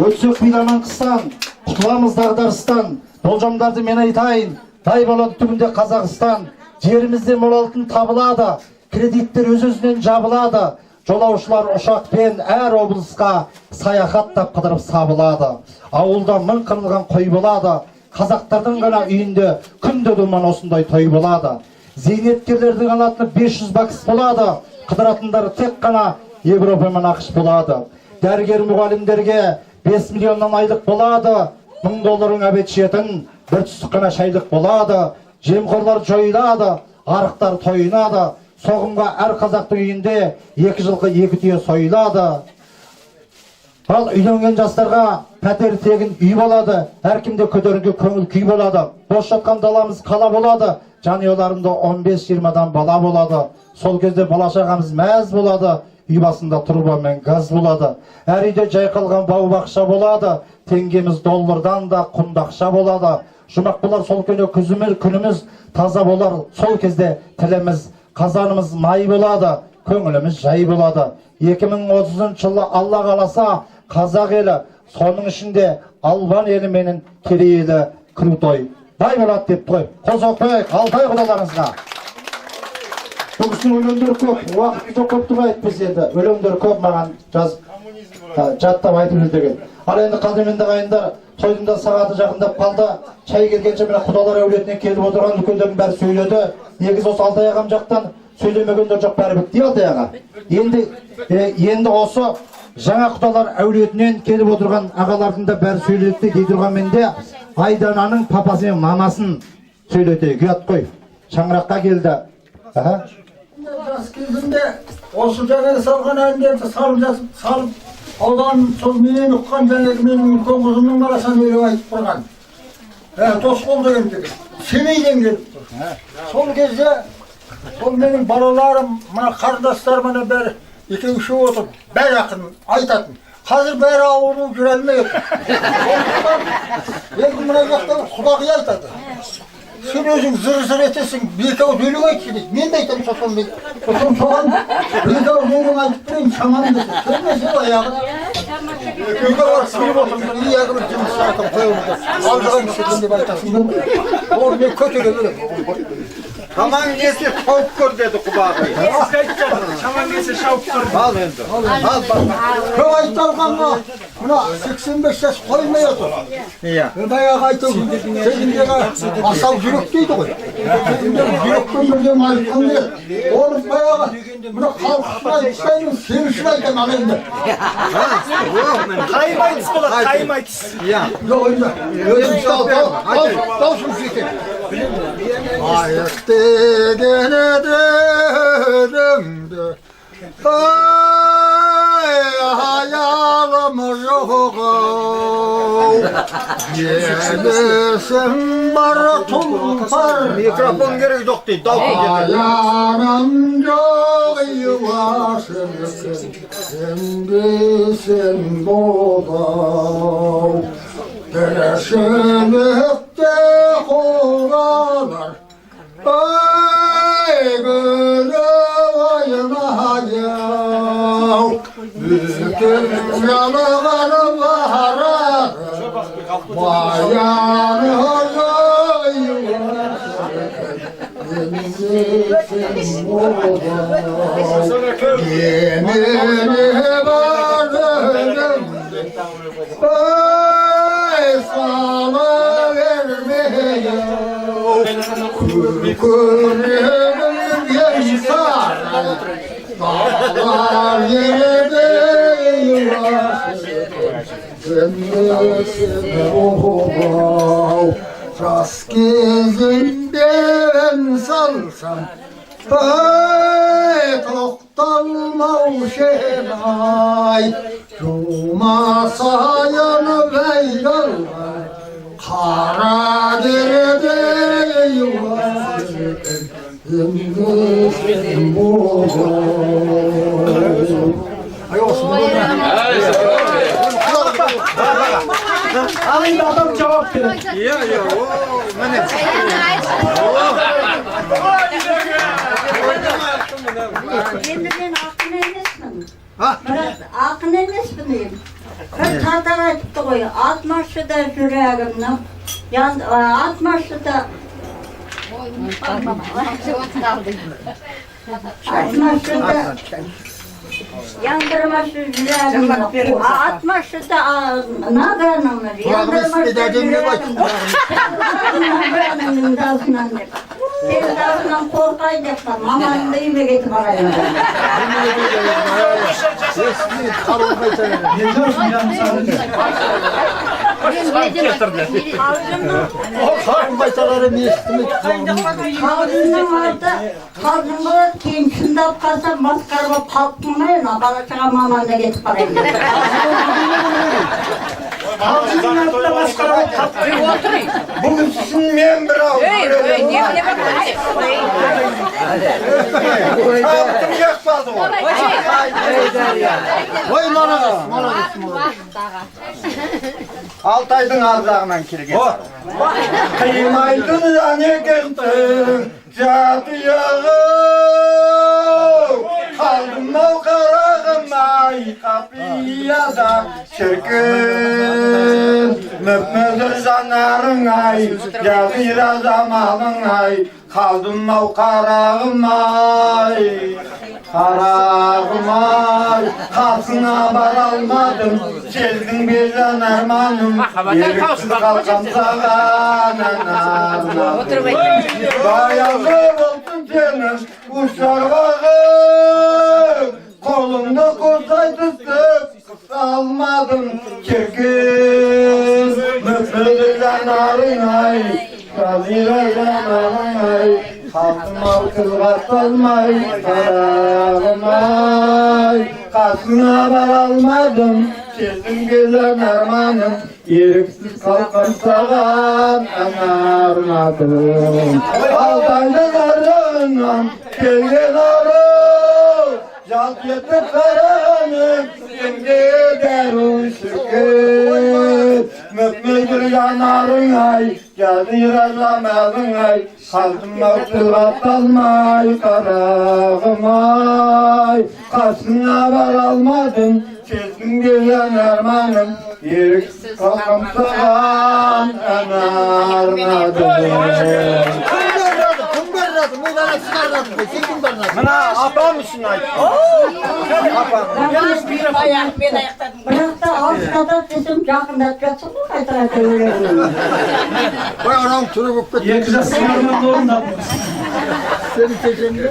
Өтсек биламан қыстан, құтыламыз дағдарыстан, болжамдарды мен айтайын, дай болады түбінде Қазақстан. Жерімізде мол алтын табылады, кредиттер өз-өзінен жабылады, жолаушылар ұшақпен әр облысқа саяхаттап қыдырып сабылады. Ауылда мың қырылған қой болады, қазақтардың ғана үйінде күнде думан осындай той болады. Зейнеткерлердің алатыны 500 бакс болады, қыдыратындары тек қана Европа мен ақш болады. Дәрігер мұғалімдерге 5 миллионнан айлық болады, $1000 әбет жетін, бір түстік қана шайлық болады. Жемқорлар жойылады, арықтар тойынады, соғымға әр қазақтың үйінде 2 жылқы 2 түйе сойылады. Ал үйленген жастарға пәтер тегін үй болады, әркімде көтеріңкі көңіл күй болады. Бос жатқан даламыз қала болады, жанұяларында 15-20-дан бала болады. Сол кезде бала-шағамыз мәз болады, үй басында труба мен газ болады. Әр үйде жайқалған бау-бақша болады, теңгеміз доллардан да құндақша болады. Жұмақ болар сол күніміз таза болар, сол кезде тіліміз, қазанымыз май болады, көңіліміз жай болады. 2030 жылы Алла қаласа қазақ елі, соның ішінде Албан елі менің керей елі крутой. Бай болады деп қой. Қос оқпайық, Алтай құдаларыңызға. Бұл кісінің өлеңдері көп, уақыт жоқ көп тұра айтпыз енді. Өлеңдері көп маған жаттап айтып жүрдеген. Ал енді қадірменді ағайындар, тойдың да сағаты жақындап қалды. Шай келгенше мына құдалар әулетіне келіп отырған үлкендердің бәрі сөйледі. Негізі осы Алтай ағам жақтан сөйлемегендер жоқ, бәрі бітті Алтай аға. Енді осы жаңа құдалар әулетінен келіп отырған ағалардың да бәрі сөйледі дей тұрғанмен де Айдананың папасы мен мамасын сөйлетейік. Ұят қой. Шаңыраққа келді. Жас кезімде осы жаңағы салған әндерді салып аудан сол мен ұққан жаңағы менің үлкен қызымның баласынан өлең айтып тұрған. Досқол деген жігіт. Семейден келіп тұр. Сол кезде сол менің балаларым, мына қарындастарым бәрі екеу-үшеу отырып, бәрі ақын айтатын. Қазір бәрі ауырып жүре алмай отыр. Енді мына жақта құдағи айтады. Сен өзің зыр-зыр етесің, бекау өлең айтшы дейді. Мен де айтамын сосын дейді. Сосын соған бекау өлең айтып тұрайын, шамам дейді. Келмесе аяғы. Үйге барып сүйіп отырмын, ияғы бір жұмыс айтып қойылды. Алжыған кішетін деп айтасың. Ол мен көтере берем. Шамаң кесе шауып көр деді құбағай. Шамаң кесе шауып көр. Ал енді. Көп айталғанға мына 85 жас қоймай отыр. Иә. Баяғы айтып, сегіндегі асау жүрек дейді ғой. Сегіндегі жүрекпен бірден айтқан не? Оны баяғы мына халыққа айтпаймын, сеншіл айтам ал енді. Қайым айтыс болады, қайым айтыс. Иә. Жоқ енді. Даусым жетеді. Айық деген едімді аялым жоқ-ау елесім бар тұлпар Микрофон керек жоқ дейді. аялым жоқ юашым сен бол-ау тіршілікте қолалар ай күні ойнайау бүкіл жалығар барады баяны еміне бардым сала вермейау көркөнемін еңсар дағдар ердей сен оғау жас кезімде ән салсам тоқталмаушы ай жумасайын вәйдалған қара дердей енді Ал енді адам жауап береді. Иә, міне. Енді мен ақын емеспін. Ақын емеспін енді. Бір татар айтыпты ғой, 60-да жүрегімнің, 60-да яндырмашы жүрегімнің, 60-да наганымның, яндырмашы жүрегімнің даусынан деп. Сен даусынан қорқай деп, маманымды үйме кетіп барайын. Қалжың болады, кейін шындап қалса масқара болып қалып тұрмайын, бала шаға маманда кетіп барайын. Бүгін сізін мен бір алып Шауқтым жақпады ғой. Ой, молодец. Алтайдың арзағынан келген. Қимайдың және кеттің жаты яғы қалдым ау қарағым ай қапияда шіркін мүп-мүдір жанарың ай жазира заманың ай қалдым ау қарағым ай қарағым ай қасына бара алмадым желдің бе жан арманым еріксіз қалқам саған баяғы болсын сенің ұшарбағың қолыңды қосай түстіп алмадым шіркін мүп-мүдір жанарың ай жазира заманың ай Kaldım akılgat olmay, karağımay. Kasına varalmadım, çizdim gelen armanım. Eriksiz kalkan sağan anarmadım. Aldaylılarından gelgen arı, yalt yetip karanım, şimdi deru şükür. Mükmüdür yanarın ay, geldi yırarlamadın ay. Kaldım akılgat olmay, karağım ay. Kasına varalmadım, çizdim gelen armanım. Eriksiz kalkan sağan anarmadım. Mana apam için ayt. Бірақ та алыстата десем жақындатып жатсың ғой қайта өлеңін. Koy anam türü болып ketті. Екі жас арманды орындадыңыз. Сені кешемде.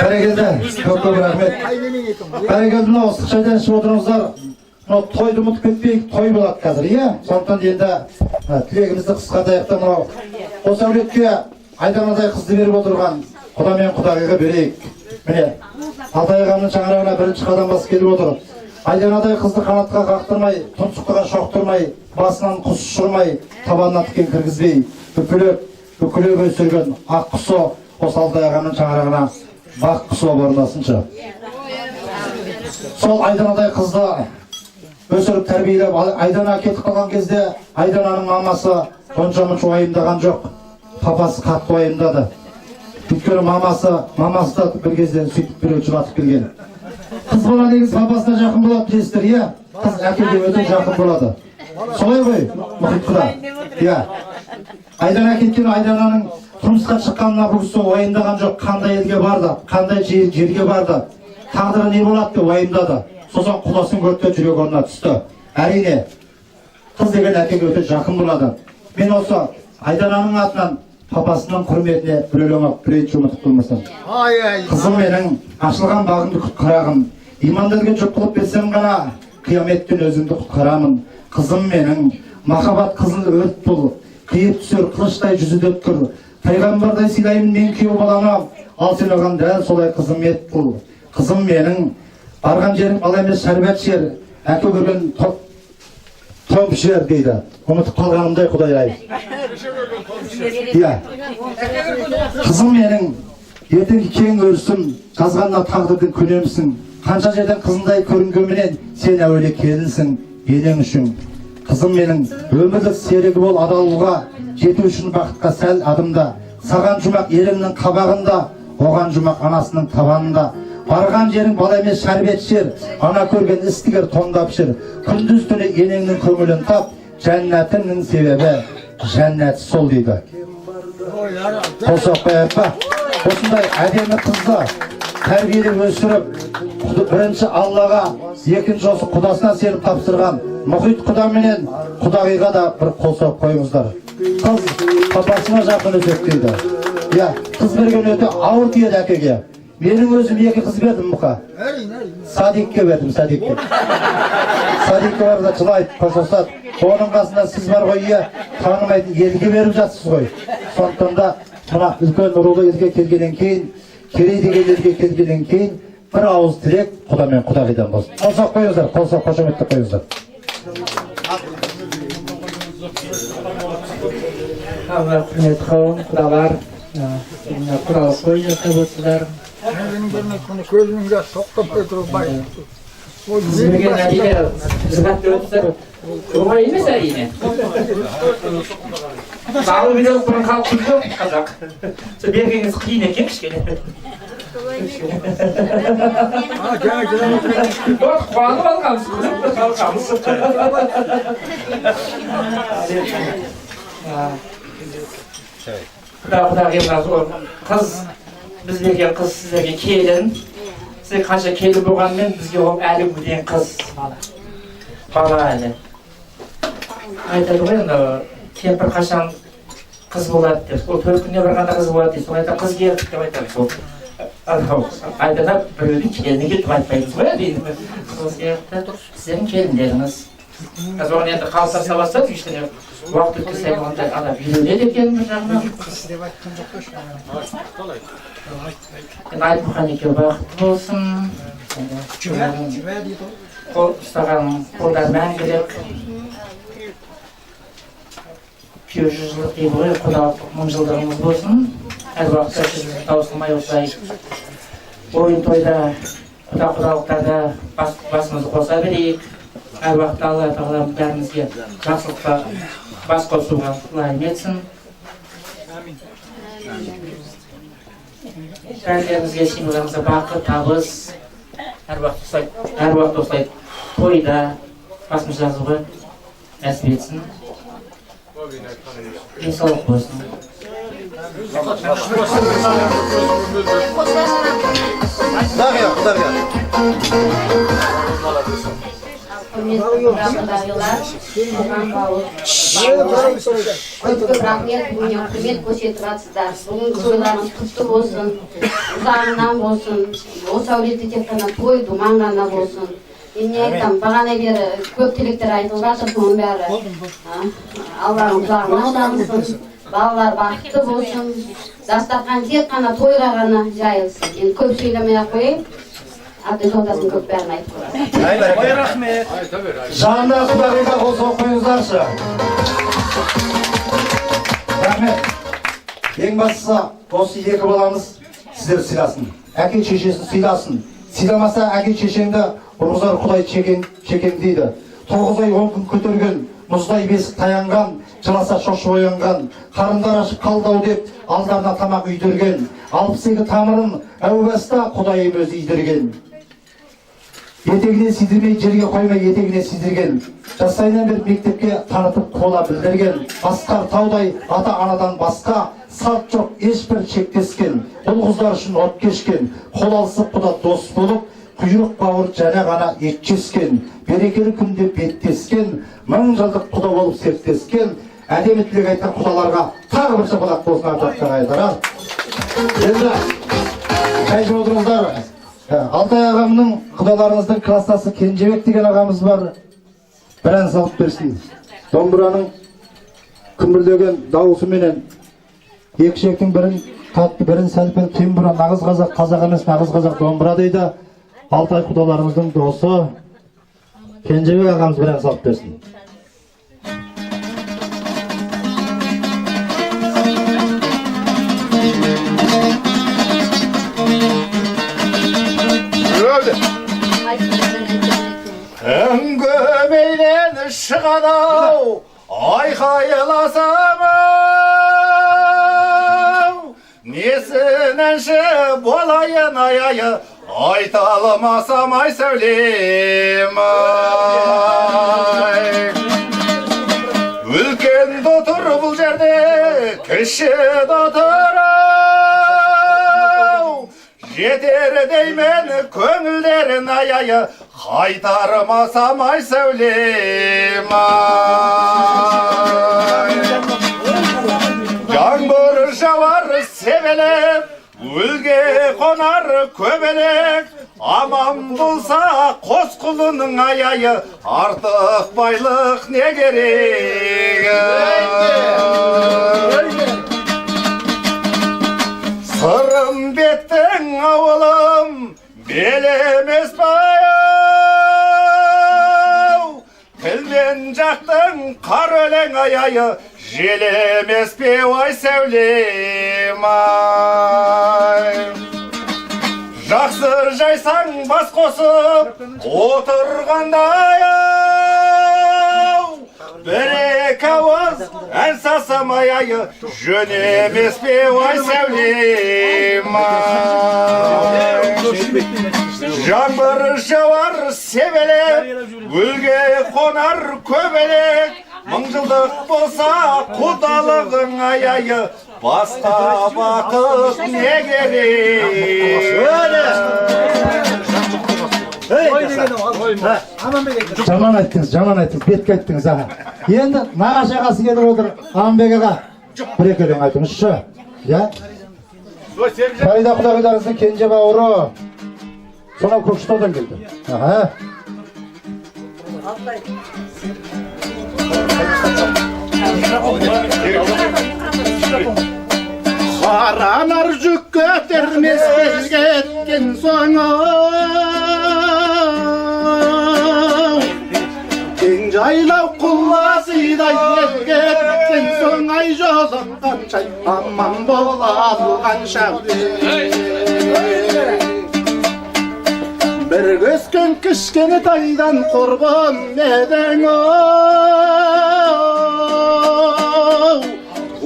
Бәрекелді, көп рахмет. Бәрекелді, мынау ыстық шайдан ішіп отырыңыздар. Мынау тойды ұмытып кетпейік, той болады қазір, иә? Сондықтан енді тілегімізді қысқартайық мынау. Осы әулетке айданадай қызды беріп отырған Құда мен Құдағиға берейік. Міне, Алтай ағамның шаңырағына бірінші қадам басып келіп отыр. Айданадай қызды қанатқа қақтырмай, тұмсықтыға шоқтырмай, басынан құс ұшырмай, табанына тікен кіргізбей, бүкілеп өсірген ақ құсы осы Алтай ағамның шаңырағына бақ құсы болып орнасыншы. Сол айданадай қызды өсіріп тәрбиелеп, айдана кетіп қалған кезде айдананың мамасы онша-мұнша уайымдаған жоқ. Папасы қатты уайымдады. Өйткені мамасы да бір кезде сөйтіп біреу жұбатып келген. Қыз бала негіз папасына жақын болады білесіздер, иә? Қыз әкеге өте жақын болады. Солай ғой, мұхит құда. Иә. Айдана кеткен айдананың тұрмысқа шыққанына бұл кісі уайымдаған жоқ. Қандай елге барды, қандай жерге барды, тағдыры не болады деп уайымдады. Сосын құдасын көрді, жүрек орнына түсті. Әрине, қыз деген әкеге өте жақын болады. Мен осы айдананың атынан папасының құрметіне бір өлең оқып бір айтып ұмытып қоймасам. Қызым менің ашылған бағымды құтқарағым, имандарға жүк қылып берсем ғана қияметтен өзімді құтқарамын. Қызым менің махаббат қызыл өрт бұл, қиып түсер қылыштай жүзі өткір. Пайғамбардай сыйлаймын мен күйеу балама, ал сен оған дәл солай қызым ет бұл. Қызым менің барған жерің бала емес шәрбәт жер, әке көрген топ жер дейді. Ұмытып қалғанымдай Құдай-ай. Иә. Қызым менің ертең кең өрісім, жазғанна тағдырдың көнемісің. Қанша жерден қызындай көрінгенменен сен әуелі келінсің енең үшін. Қызым менің өмірлік серігі бол адалуға, жету үшін бақытқа сәл адымда. Саған жұмақ еріңнің қабағында, оған жұмақ анасының табанында. Барған жерің бала емес шәрбет жер, ана көрген істігер тондап жер. Күндіз түні енеңнің көңілін тап, жәннәтіңнің себебі жәннәт сол дейді. Қосып қояйық па? Осындай әдемі қызды тәрбиелеп өсіріп, бірінші Аллаға, екінші осы құдасына сеніп тапсырған мұхит құда менен Құдағиға да бір қосып қойыңыздар. Қыз папасына жақын өсек дейді. Иә, қыз берген өте ауыр тиеді әкеге. Менің өзім екі қыз бердім мұқа. Садикке бердім, Садикке. Садикке барда жылайды, қосылсады. Оның қасында сіз бар ғой, иә, танымайтын елге беріп жатсыз ғой. Сондықтан да мына үлкен рулы елге келгеннен кейін, керей деген елге келгеннен кейін бір ауыз тілек Құда мен Құдағидан болсын. Қосақ қойыңыздар, қосақ қошаметті қойыңыздар. Құрметті қауым, құдалар, құдалық қой жасап отырсыздар. Көзінің жас тоқтап кетіріп бай. Сіздерге әрине қызғатты өтсір. Оңай емес әрине. Салы билеп тұрған халқымыз жоқ, қазақ. Бергеніңіз қиын екен кішкене. Қуанып алғанбыз, күліп қалғанбыз. Құдағиымға қыз, біз берген қыз сіздерге келін. Сіздер қанша келін болғанмен бізге ол әлі өтен қыз бала әлі. Айтады ғой, кемпір қашан қыз болады деп. Ол 4 күнде барғанда қыз болады дейді. Сол айтады, қыз келді деп айтады. Айтады, біреудің келіні келді деп айтпаймыз ғой дейді. Сол сияқты сіздердің келіндеріңіз. Қазір оған енді қалыптаса бастады, кішкене уақыт өткен сайын ондай адам үйренеді екен бір жағынан. Енді Айтмұхан екеуі бақытты болсын. Қол ұстаған қолдар мәңгілік. Күйеу жылдық дейді ғой, құдалық 1000 жылдығымыз болсын. Әр уақытта сіз таусылмай осылай ойын тойда, құдалықтарда басымызды қоса берейік. Әр уақытта Алла Тағала бәрімізге жақсылыққа бас қосуға лайым етсін. Бәрімізге семьямызға бақыт, табыс, әр уақыт осылай тойда басымыз жазуға нәсіп етсін. Денсаулық болсын. Құрмет көрсетіп жатсыздар. Бүгінгі тойларыңыз құтты болсын, ұзағынан болсын, осы әулеті тек қана той думан ғана болсын. Мен не айтам, бағана бері көп тілектер айтылып жатыр, соның бәрі Алланың ұзағынан дамысын, балалар бақытты болсын, дастархан тек қана тойға ғана жайылсын. Енді көп сөйлемей-ақ қояйын. Абды жолдасын көп бәрін айтып қояйын. Рахмет. Жанында Құдағиға қосып қойыңыздаршы. Рахмет. Ең бастысы осы екі баламыз сіздер сыйласын. Әке шешесін сыйласын. Сыйламаса әке шешеңді ұрғызар Құдай шекең дейді. 9 ай 10 күн көтерген, мұздай бесік таянған, жыласа шошып оянған, қарындар ашып қалдау деп алдарына тамақ үйдірген, 62 тамырын әу баста Құдайым өзі үйдірген. Етегіне сидірмей, жерге қоймай етегіне сидірген, жастайынан бері мектепке танытып қола білдірген, асқар таудай ата-анадан басқа салт жоқ ешбір шектескен, ұл-қыздар үшін от кешкен, қол алысып құда дос болып, құйрық бауыр жаңа ғана етческен, берекелі күнде беттескен, 1000 жылдық құда болып серттескен, әдемі тілек айтқан құдаларға тағы бір шапалақ болсын артақтан айтар. Енді қайшы отырыңыздар. Алтай ағамның құдаларыңыздың кластасы Кенжебек деген ағамыз бар. Бір ән салып берсін. Домбыраның күмбірлеген дауысыменен екі шектің бірін татты, бірін сәлпен тембіра, нағыз қазақ, қазақ емес нағыз қазақ домбыра дейді. Алтай құдаларымыздың досы Кенжебек ағамыз бір ән салып берсін. Үңгімейден шығады-ау, айқайласам-ау, несін әнші болайын ай-айы, айта алмасам ай сәулем-ай. Үлкен дотыр бұл жерде, кіші дотыр-ау, жетер деймен көңілдерін ай-айы, қайтармасам ай сәулем-ай. Жаңбыр жауар себелеп, Үлге қонар көбелек, аман болса қос құлының аяйы, артық байлық не керек? Сырымбеттің ауылым белемес баяу, тілмен жақтың қар өлең аяйы, желемес пе ой сәулем-ай. Жақсы жайсаң бас қосып отырғандай-ау, бір-екі ауыз ән салсам ай-айы, жөн емес пе ой сәулем-ай. Жаңбыр жауар себелеп, үлге қонар көбелек, 1000 жылдық болса құдалығың ай-айы, басқа бақыт не керек? Жаман айттыңыз, бетке айттыңыз. Енді нағашы ағасы келіп отыр, Аманбек аға, бір-екі өлең айтыңызшы. Фарида құдағиларыңыздың кенже бауыры, сонау Көкшетаудан келді. Qaranар жүк көтермес кеткен соң кең жайлау құлазидай ел кеткен соң ай жолыққанша аман бола алғанша бір көскен кішкене тайдан құрбым едің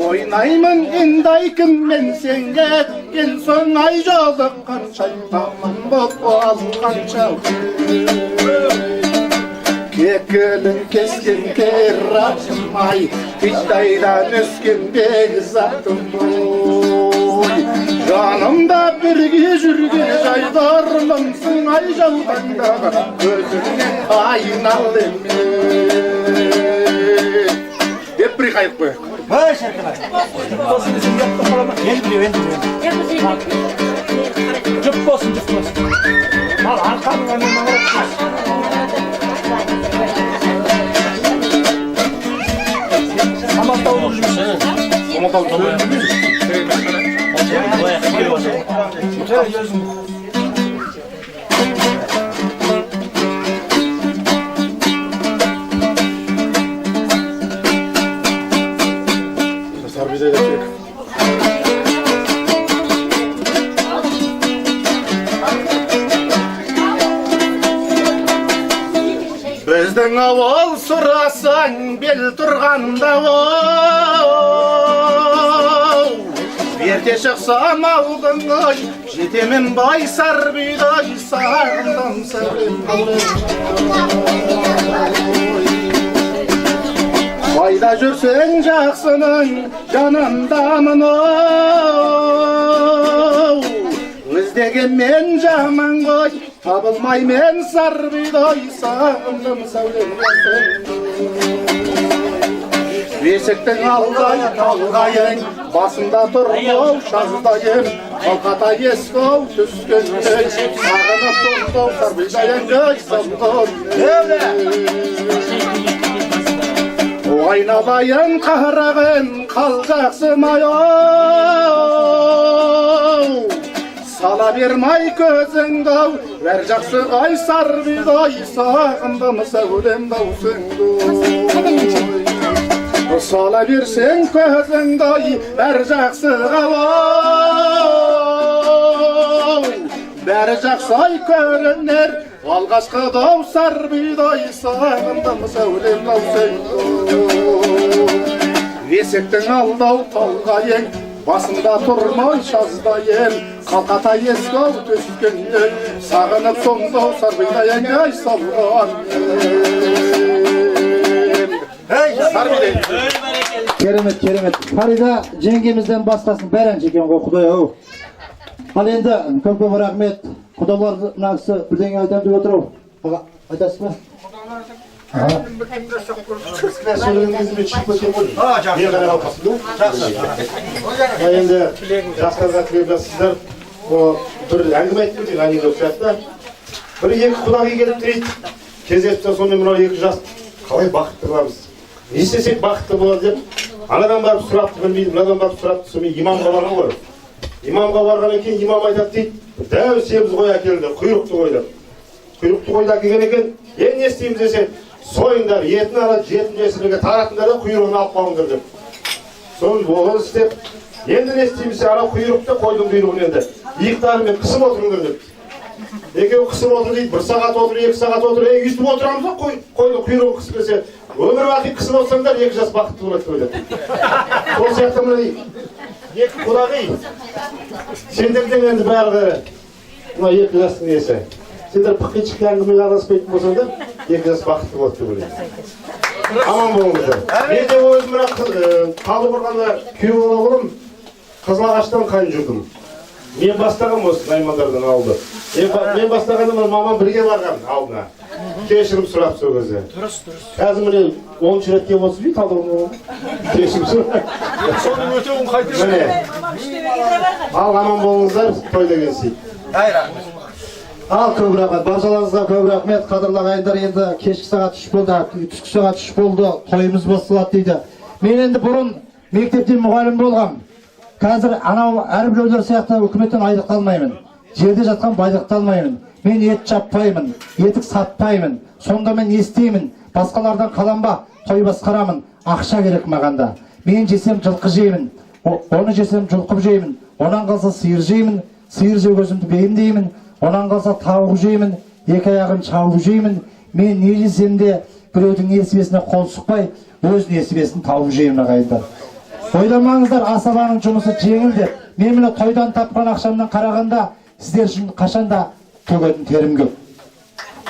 ойнаймын енді айкынмен сен кеткен соң ай жолыққанша аман боп алғанша кекілін кескен кератым ай бидайдан өскен бекзатым ой жанымда бірге жүрген жайдармансың ай жаутаңдағы көзіңнен айналдым деп бір қайып қояйық. Ой, шіркін-ай. Болсын десем, жаттап қалама. Енді біреу. Жұп болсын. Ал арқаның әнен маңырап. Саматтау бұл жұмыс. Саматтау біздің ауыл сұрасаң бел тұрғанда ерте шықсам ауылдың ой жетемін бай сарбидай сағындым қайда жүрсең жақсының жанындамын іздеген мен жаман ғой табылмай мен сарбидай сағындым сәулем бесіктің алдай талғайың басында тұрмау жаздайым қалқата ескі-ау түскендей сағынып тұмдау сарбидайыңдай сылдым айналайын қарағын қал жақсымай сала бермай көзіңді-ау бәр жақсы ай сарбидай сағындым сәулем даусыңды сала берсең көзіңді-ай бәр жақсыға бәрі жақсы ай көрінер алғашқы дау сарбидай сағындым сәулем даусыңды есектің алдау талғайың басында тұрмай жаздайым қалқата ескі-ау түскеннен сағынып соңдау сарбидайың ай салған Керемет. Фарида жеңгемізден басқасын бәрін жекен ғой Құдай-ау. Ал енді көп рахмет. Құдалар нағысы бірдеңе айтам деп отыр. Аға, айтасыз ба? Енді жастарға тілеп жатсыздар. Бір әңгіме айтып кетейік анекдот сияқты. Бір екі құдағи келіп дейді. Кездесіп сонымен мынау екі жас қалай бақытты боламыз. Не істесек бақытты болады деп. Анадан барып сұрапты білмейді, мынадан барып сұрапты, сонымен имамға барған ғой. Имамға барғаннан кейін имам айтады дейді. Дәу семіз қой әкелді, құйрықты қойды. Құйрықты қойды әкелген екен. Не істейміз десе, сойыңдар, етін алады, жетін жесірліге таратыңдар да құйрығын алып қалыңдар деп. Соны болған істеп, енді не істейміз, ана құйрықты қойдың құйрығын енді иықтарымен қысып отырыңдар деп. Екеуі қысып отыр дейді, 1 сағат отыр, 2 сағат отыр, өйстіп отырамыз ба қойдың құйрығын қысып келсе, өмір бақи қысып отырсаңдар, 2 жас бақытты болады деп ойлады. Сол сияқты мына екі құдағи, сендерден енді барлығы мына 2 жастың несі. Сендер пықи-шықи әңгімеге араласпайтын болсаңдар, 2 жас бақытты болады деп ойлаймын. Аман болыңыздар. Мен де өзім Талдықорғанда күйеу болғым, Қызылағаштан қайын жүрдім. Мен бастағам осы Наймандардан ауылды. Мен бастағанда мамам бірге барған алдына. Кешірім сұрап сол кезде. Дұрыс. Қазір міне 10 рет келіп отырсыз бе Талдықорғанға? Кешірім сұрап. Соның өтеуін қайтып. Ал аман болыңыздар, тойда келсейік. Ал көп рахмет, баршаларыңызға көп рахмет. Қадірлі ағайындар, енді кешкі сағат 3 болды, түскі сағат 3 болды, тойымыз басталады дейді. Мен енді бұрын мектепте мұғалім болғам. Қазір анау әрбіреулер сияқты үкіметтен айлық алмаймын. Жерде жатқан байлықты алмаймын. Мен ет жаппаймын, етік сатпаймын. Сонда мен не істеймін? Басқалардан қаланба, той басқарамын. Ақша керек мағанда. Мен жесем жылқы жеймін, оны жесем жылқы жеймін. Онан қалса сиыр жеймін, сиыр жегізімді бейімдеймін. Онан қалса тауық жеймін, екі аяғын шауып жеймін. Мен не жесем де біреудің несібесіне қол сұқпай, өз несібесін тауып жеймін ағайындар. Ойламаңыздар, асабаның жұмысы жеңіл деп. Мен міне тойдан тапқан ақшамнан қарағанда сіздер үшін қашанда төгетін терім көп.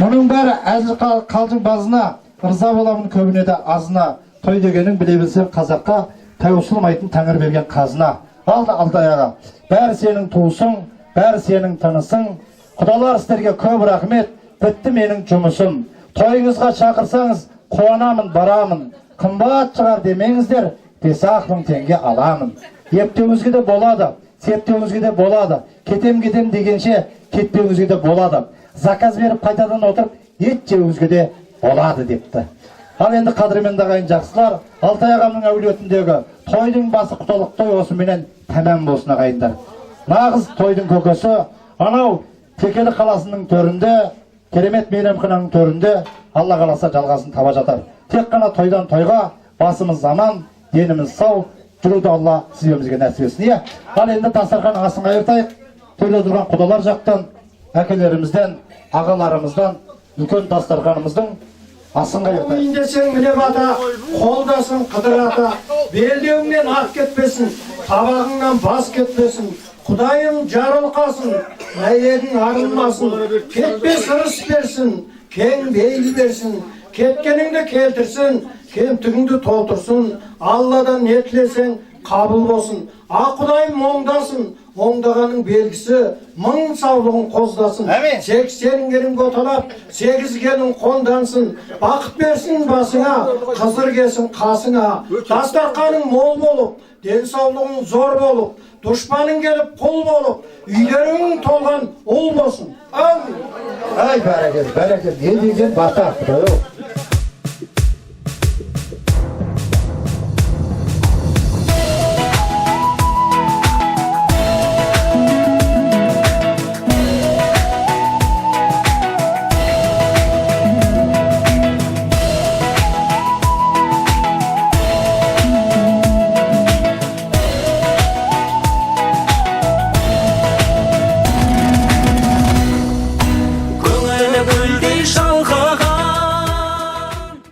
Мұның бәрі әзіл қалжың базына, ырза боламын көбіне де азына. Той дегенің біле білсең қазаққа, таусылмайтын тәңір берген қазына. Алдаяға, бәрі сенің туысың, бәрі сенің тынысың. Құдалар сіздерге көп рахмет, бітті менің жұмысым. Тойыңызға шақырсаңыз, қуанамын, барамын. Қымбат шығар демеңіздер, 5-1000 теңге аламын. Ептеуіңізге де болады, септеуіңізге де болады. Кетем дегенше, кетпеуіңізге де болады. Заказ беріп қайтадан отырып, ет жеуіңізге де болады депті. Ал енді қадірменді ағайын жақсылар, Алтай ағамның әулетіндегі тойдың басы құтылық той осыменен тәмам болсын ағайындар. Нағыз тойдың көкесі, анау Текелі қаласының төрінде, керемет мейрамхананың төрінде, Алла қаласа жалғасын таба жатар. Тек қана тойдан тойға, басымыз аман, деніміз сау, жүруді Алла сізбемізге нәсіп етсін. Ал енді дастархан асын қайыртайық. Төрде тұрған құдалар жақтан, әкелерімізден, ағаларымыздан, үлкен дастарханымыздың асын қайыртайық. Ойын десең міне бата, қолдасын қыдыр ата, белдеуіңнен ақ кетпесін, табағыңнан бас кетпесін. Құдайым жарылқасын, әйегің арылмасын, кетпес ырыс берсін, кең бейіл берсін, кеткеніңді келтірсін, кемтігіңді толтырсын, Алладан не тілесең қабыл болсын. Құдайым оңдасын, оңдағаның белгісі, 1000 саулығын қоздасын. 80 керін көталап, 8 керін қондансын, бақыт берсін басыңа, қызыр кесін қасыңа, дастарханың мол болып, денсаулығың зор болып, дұшпаның келіп құл болып, үйлерің толған ұл болсын. Ай, бәрекелді, не деген бата.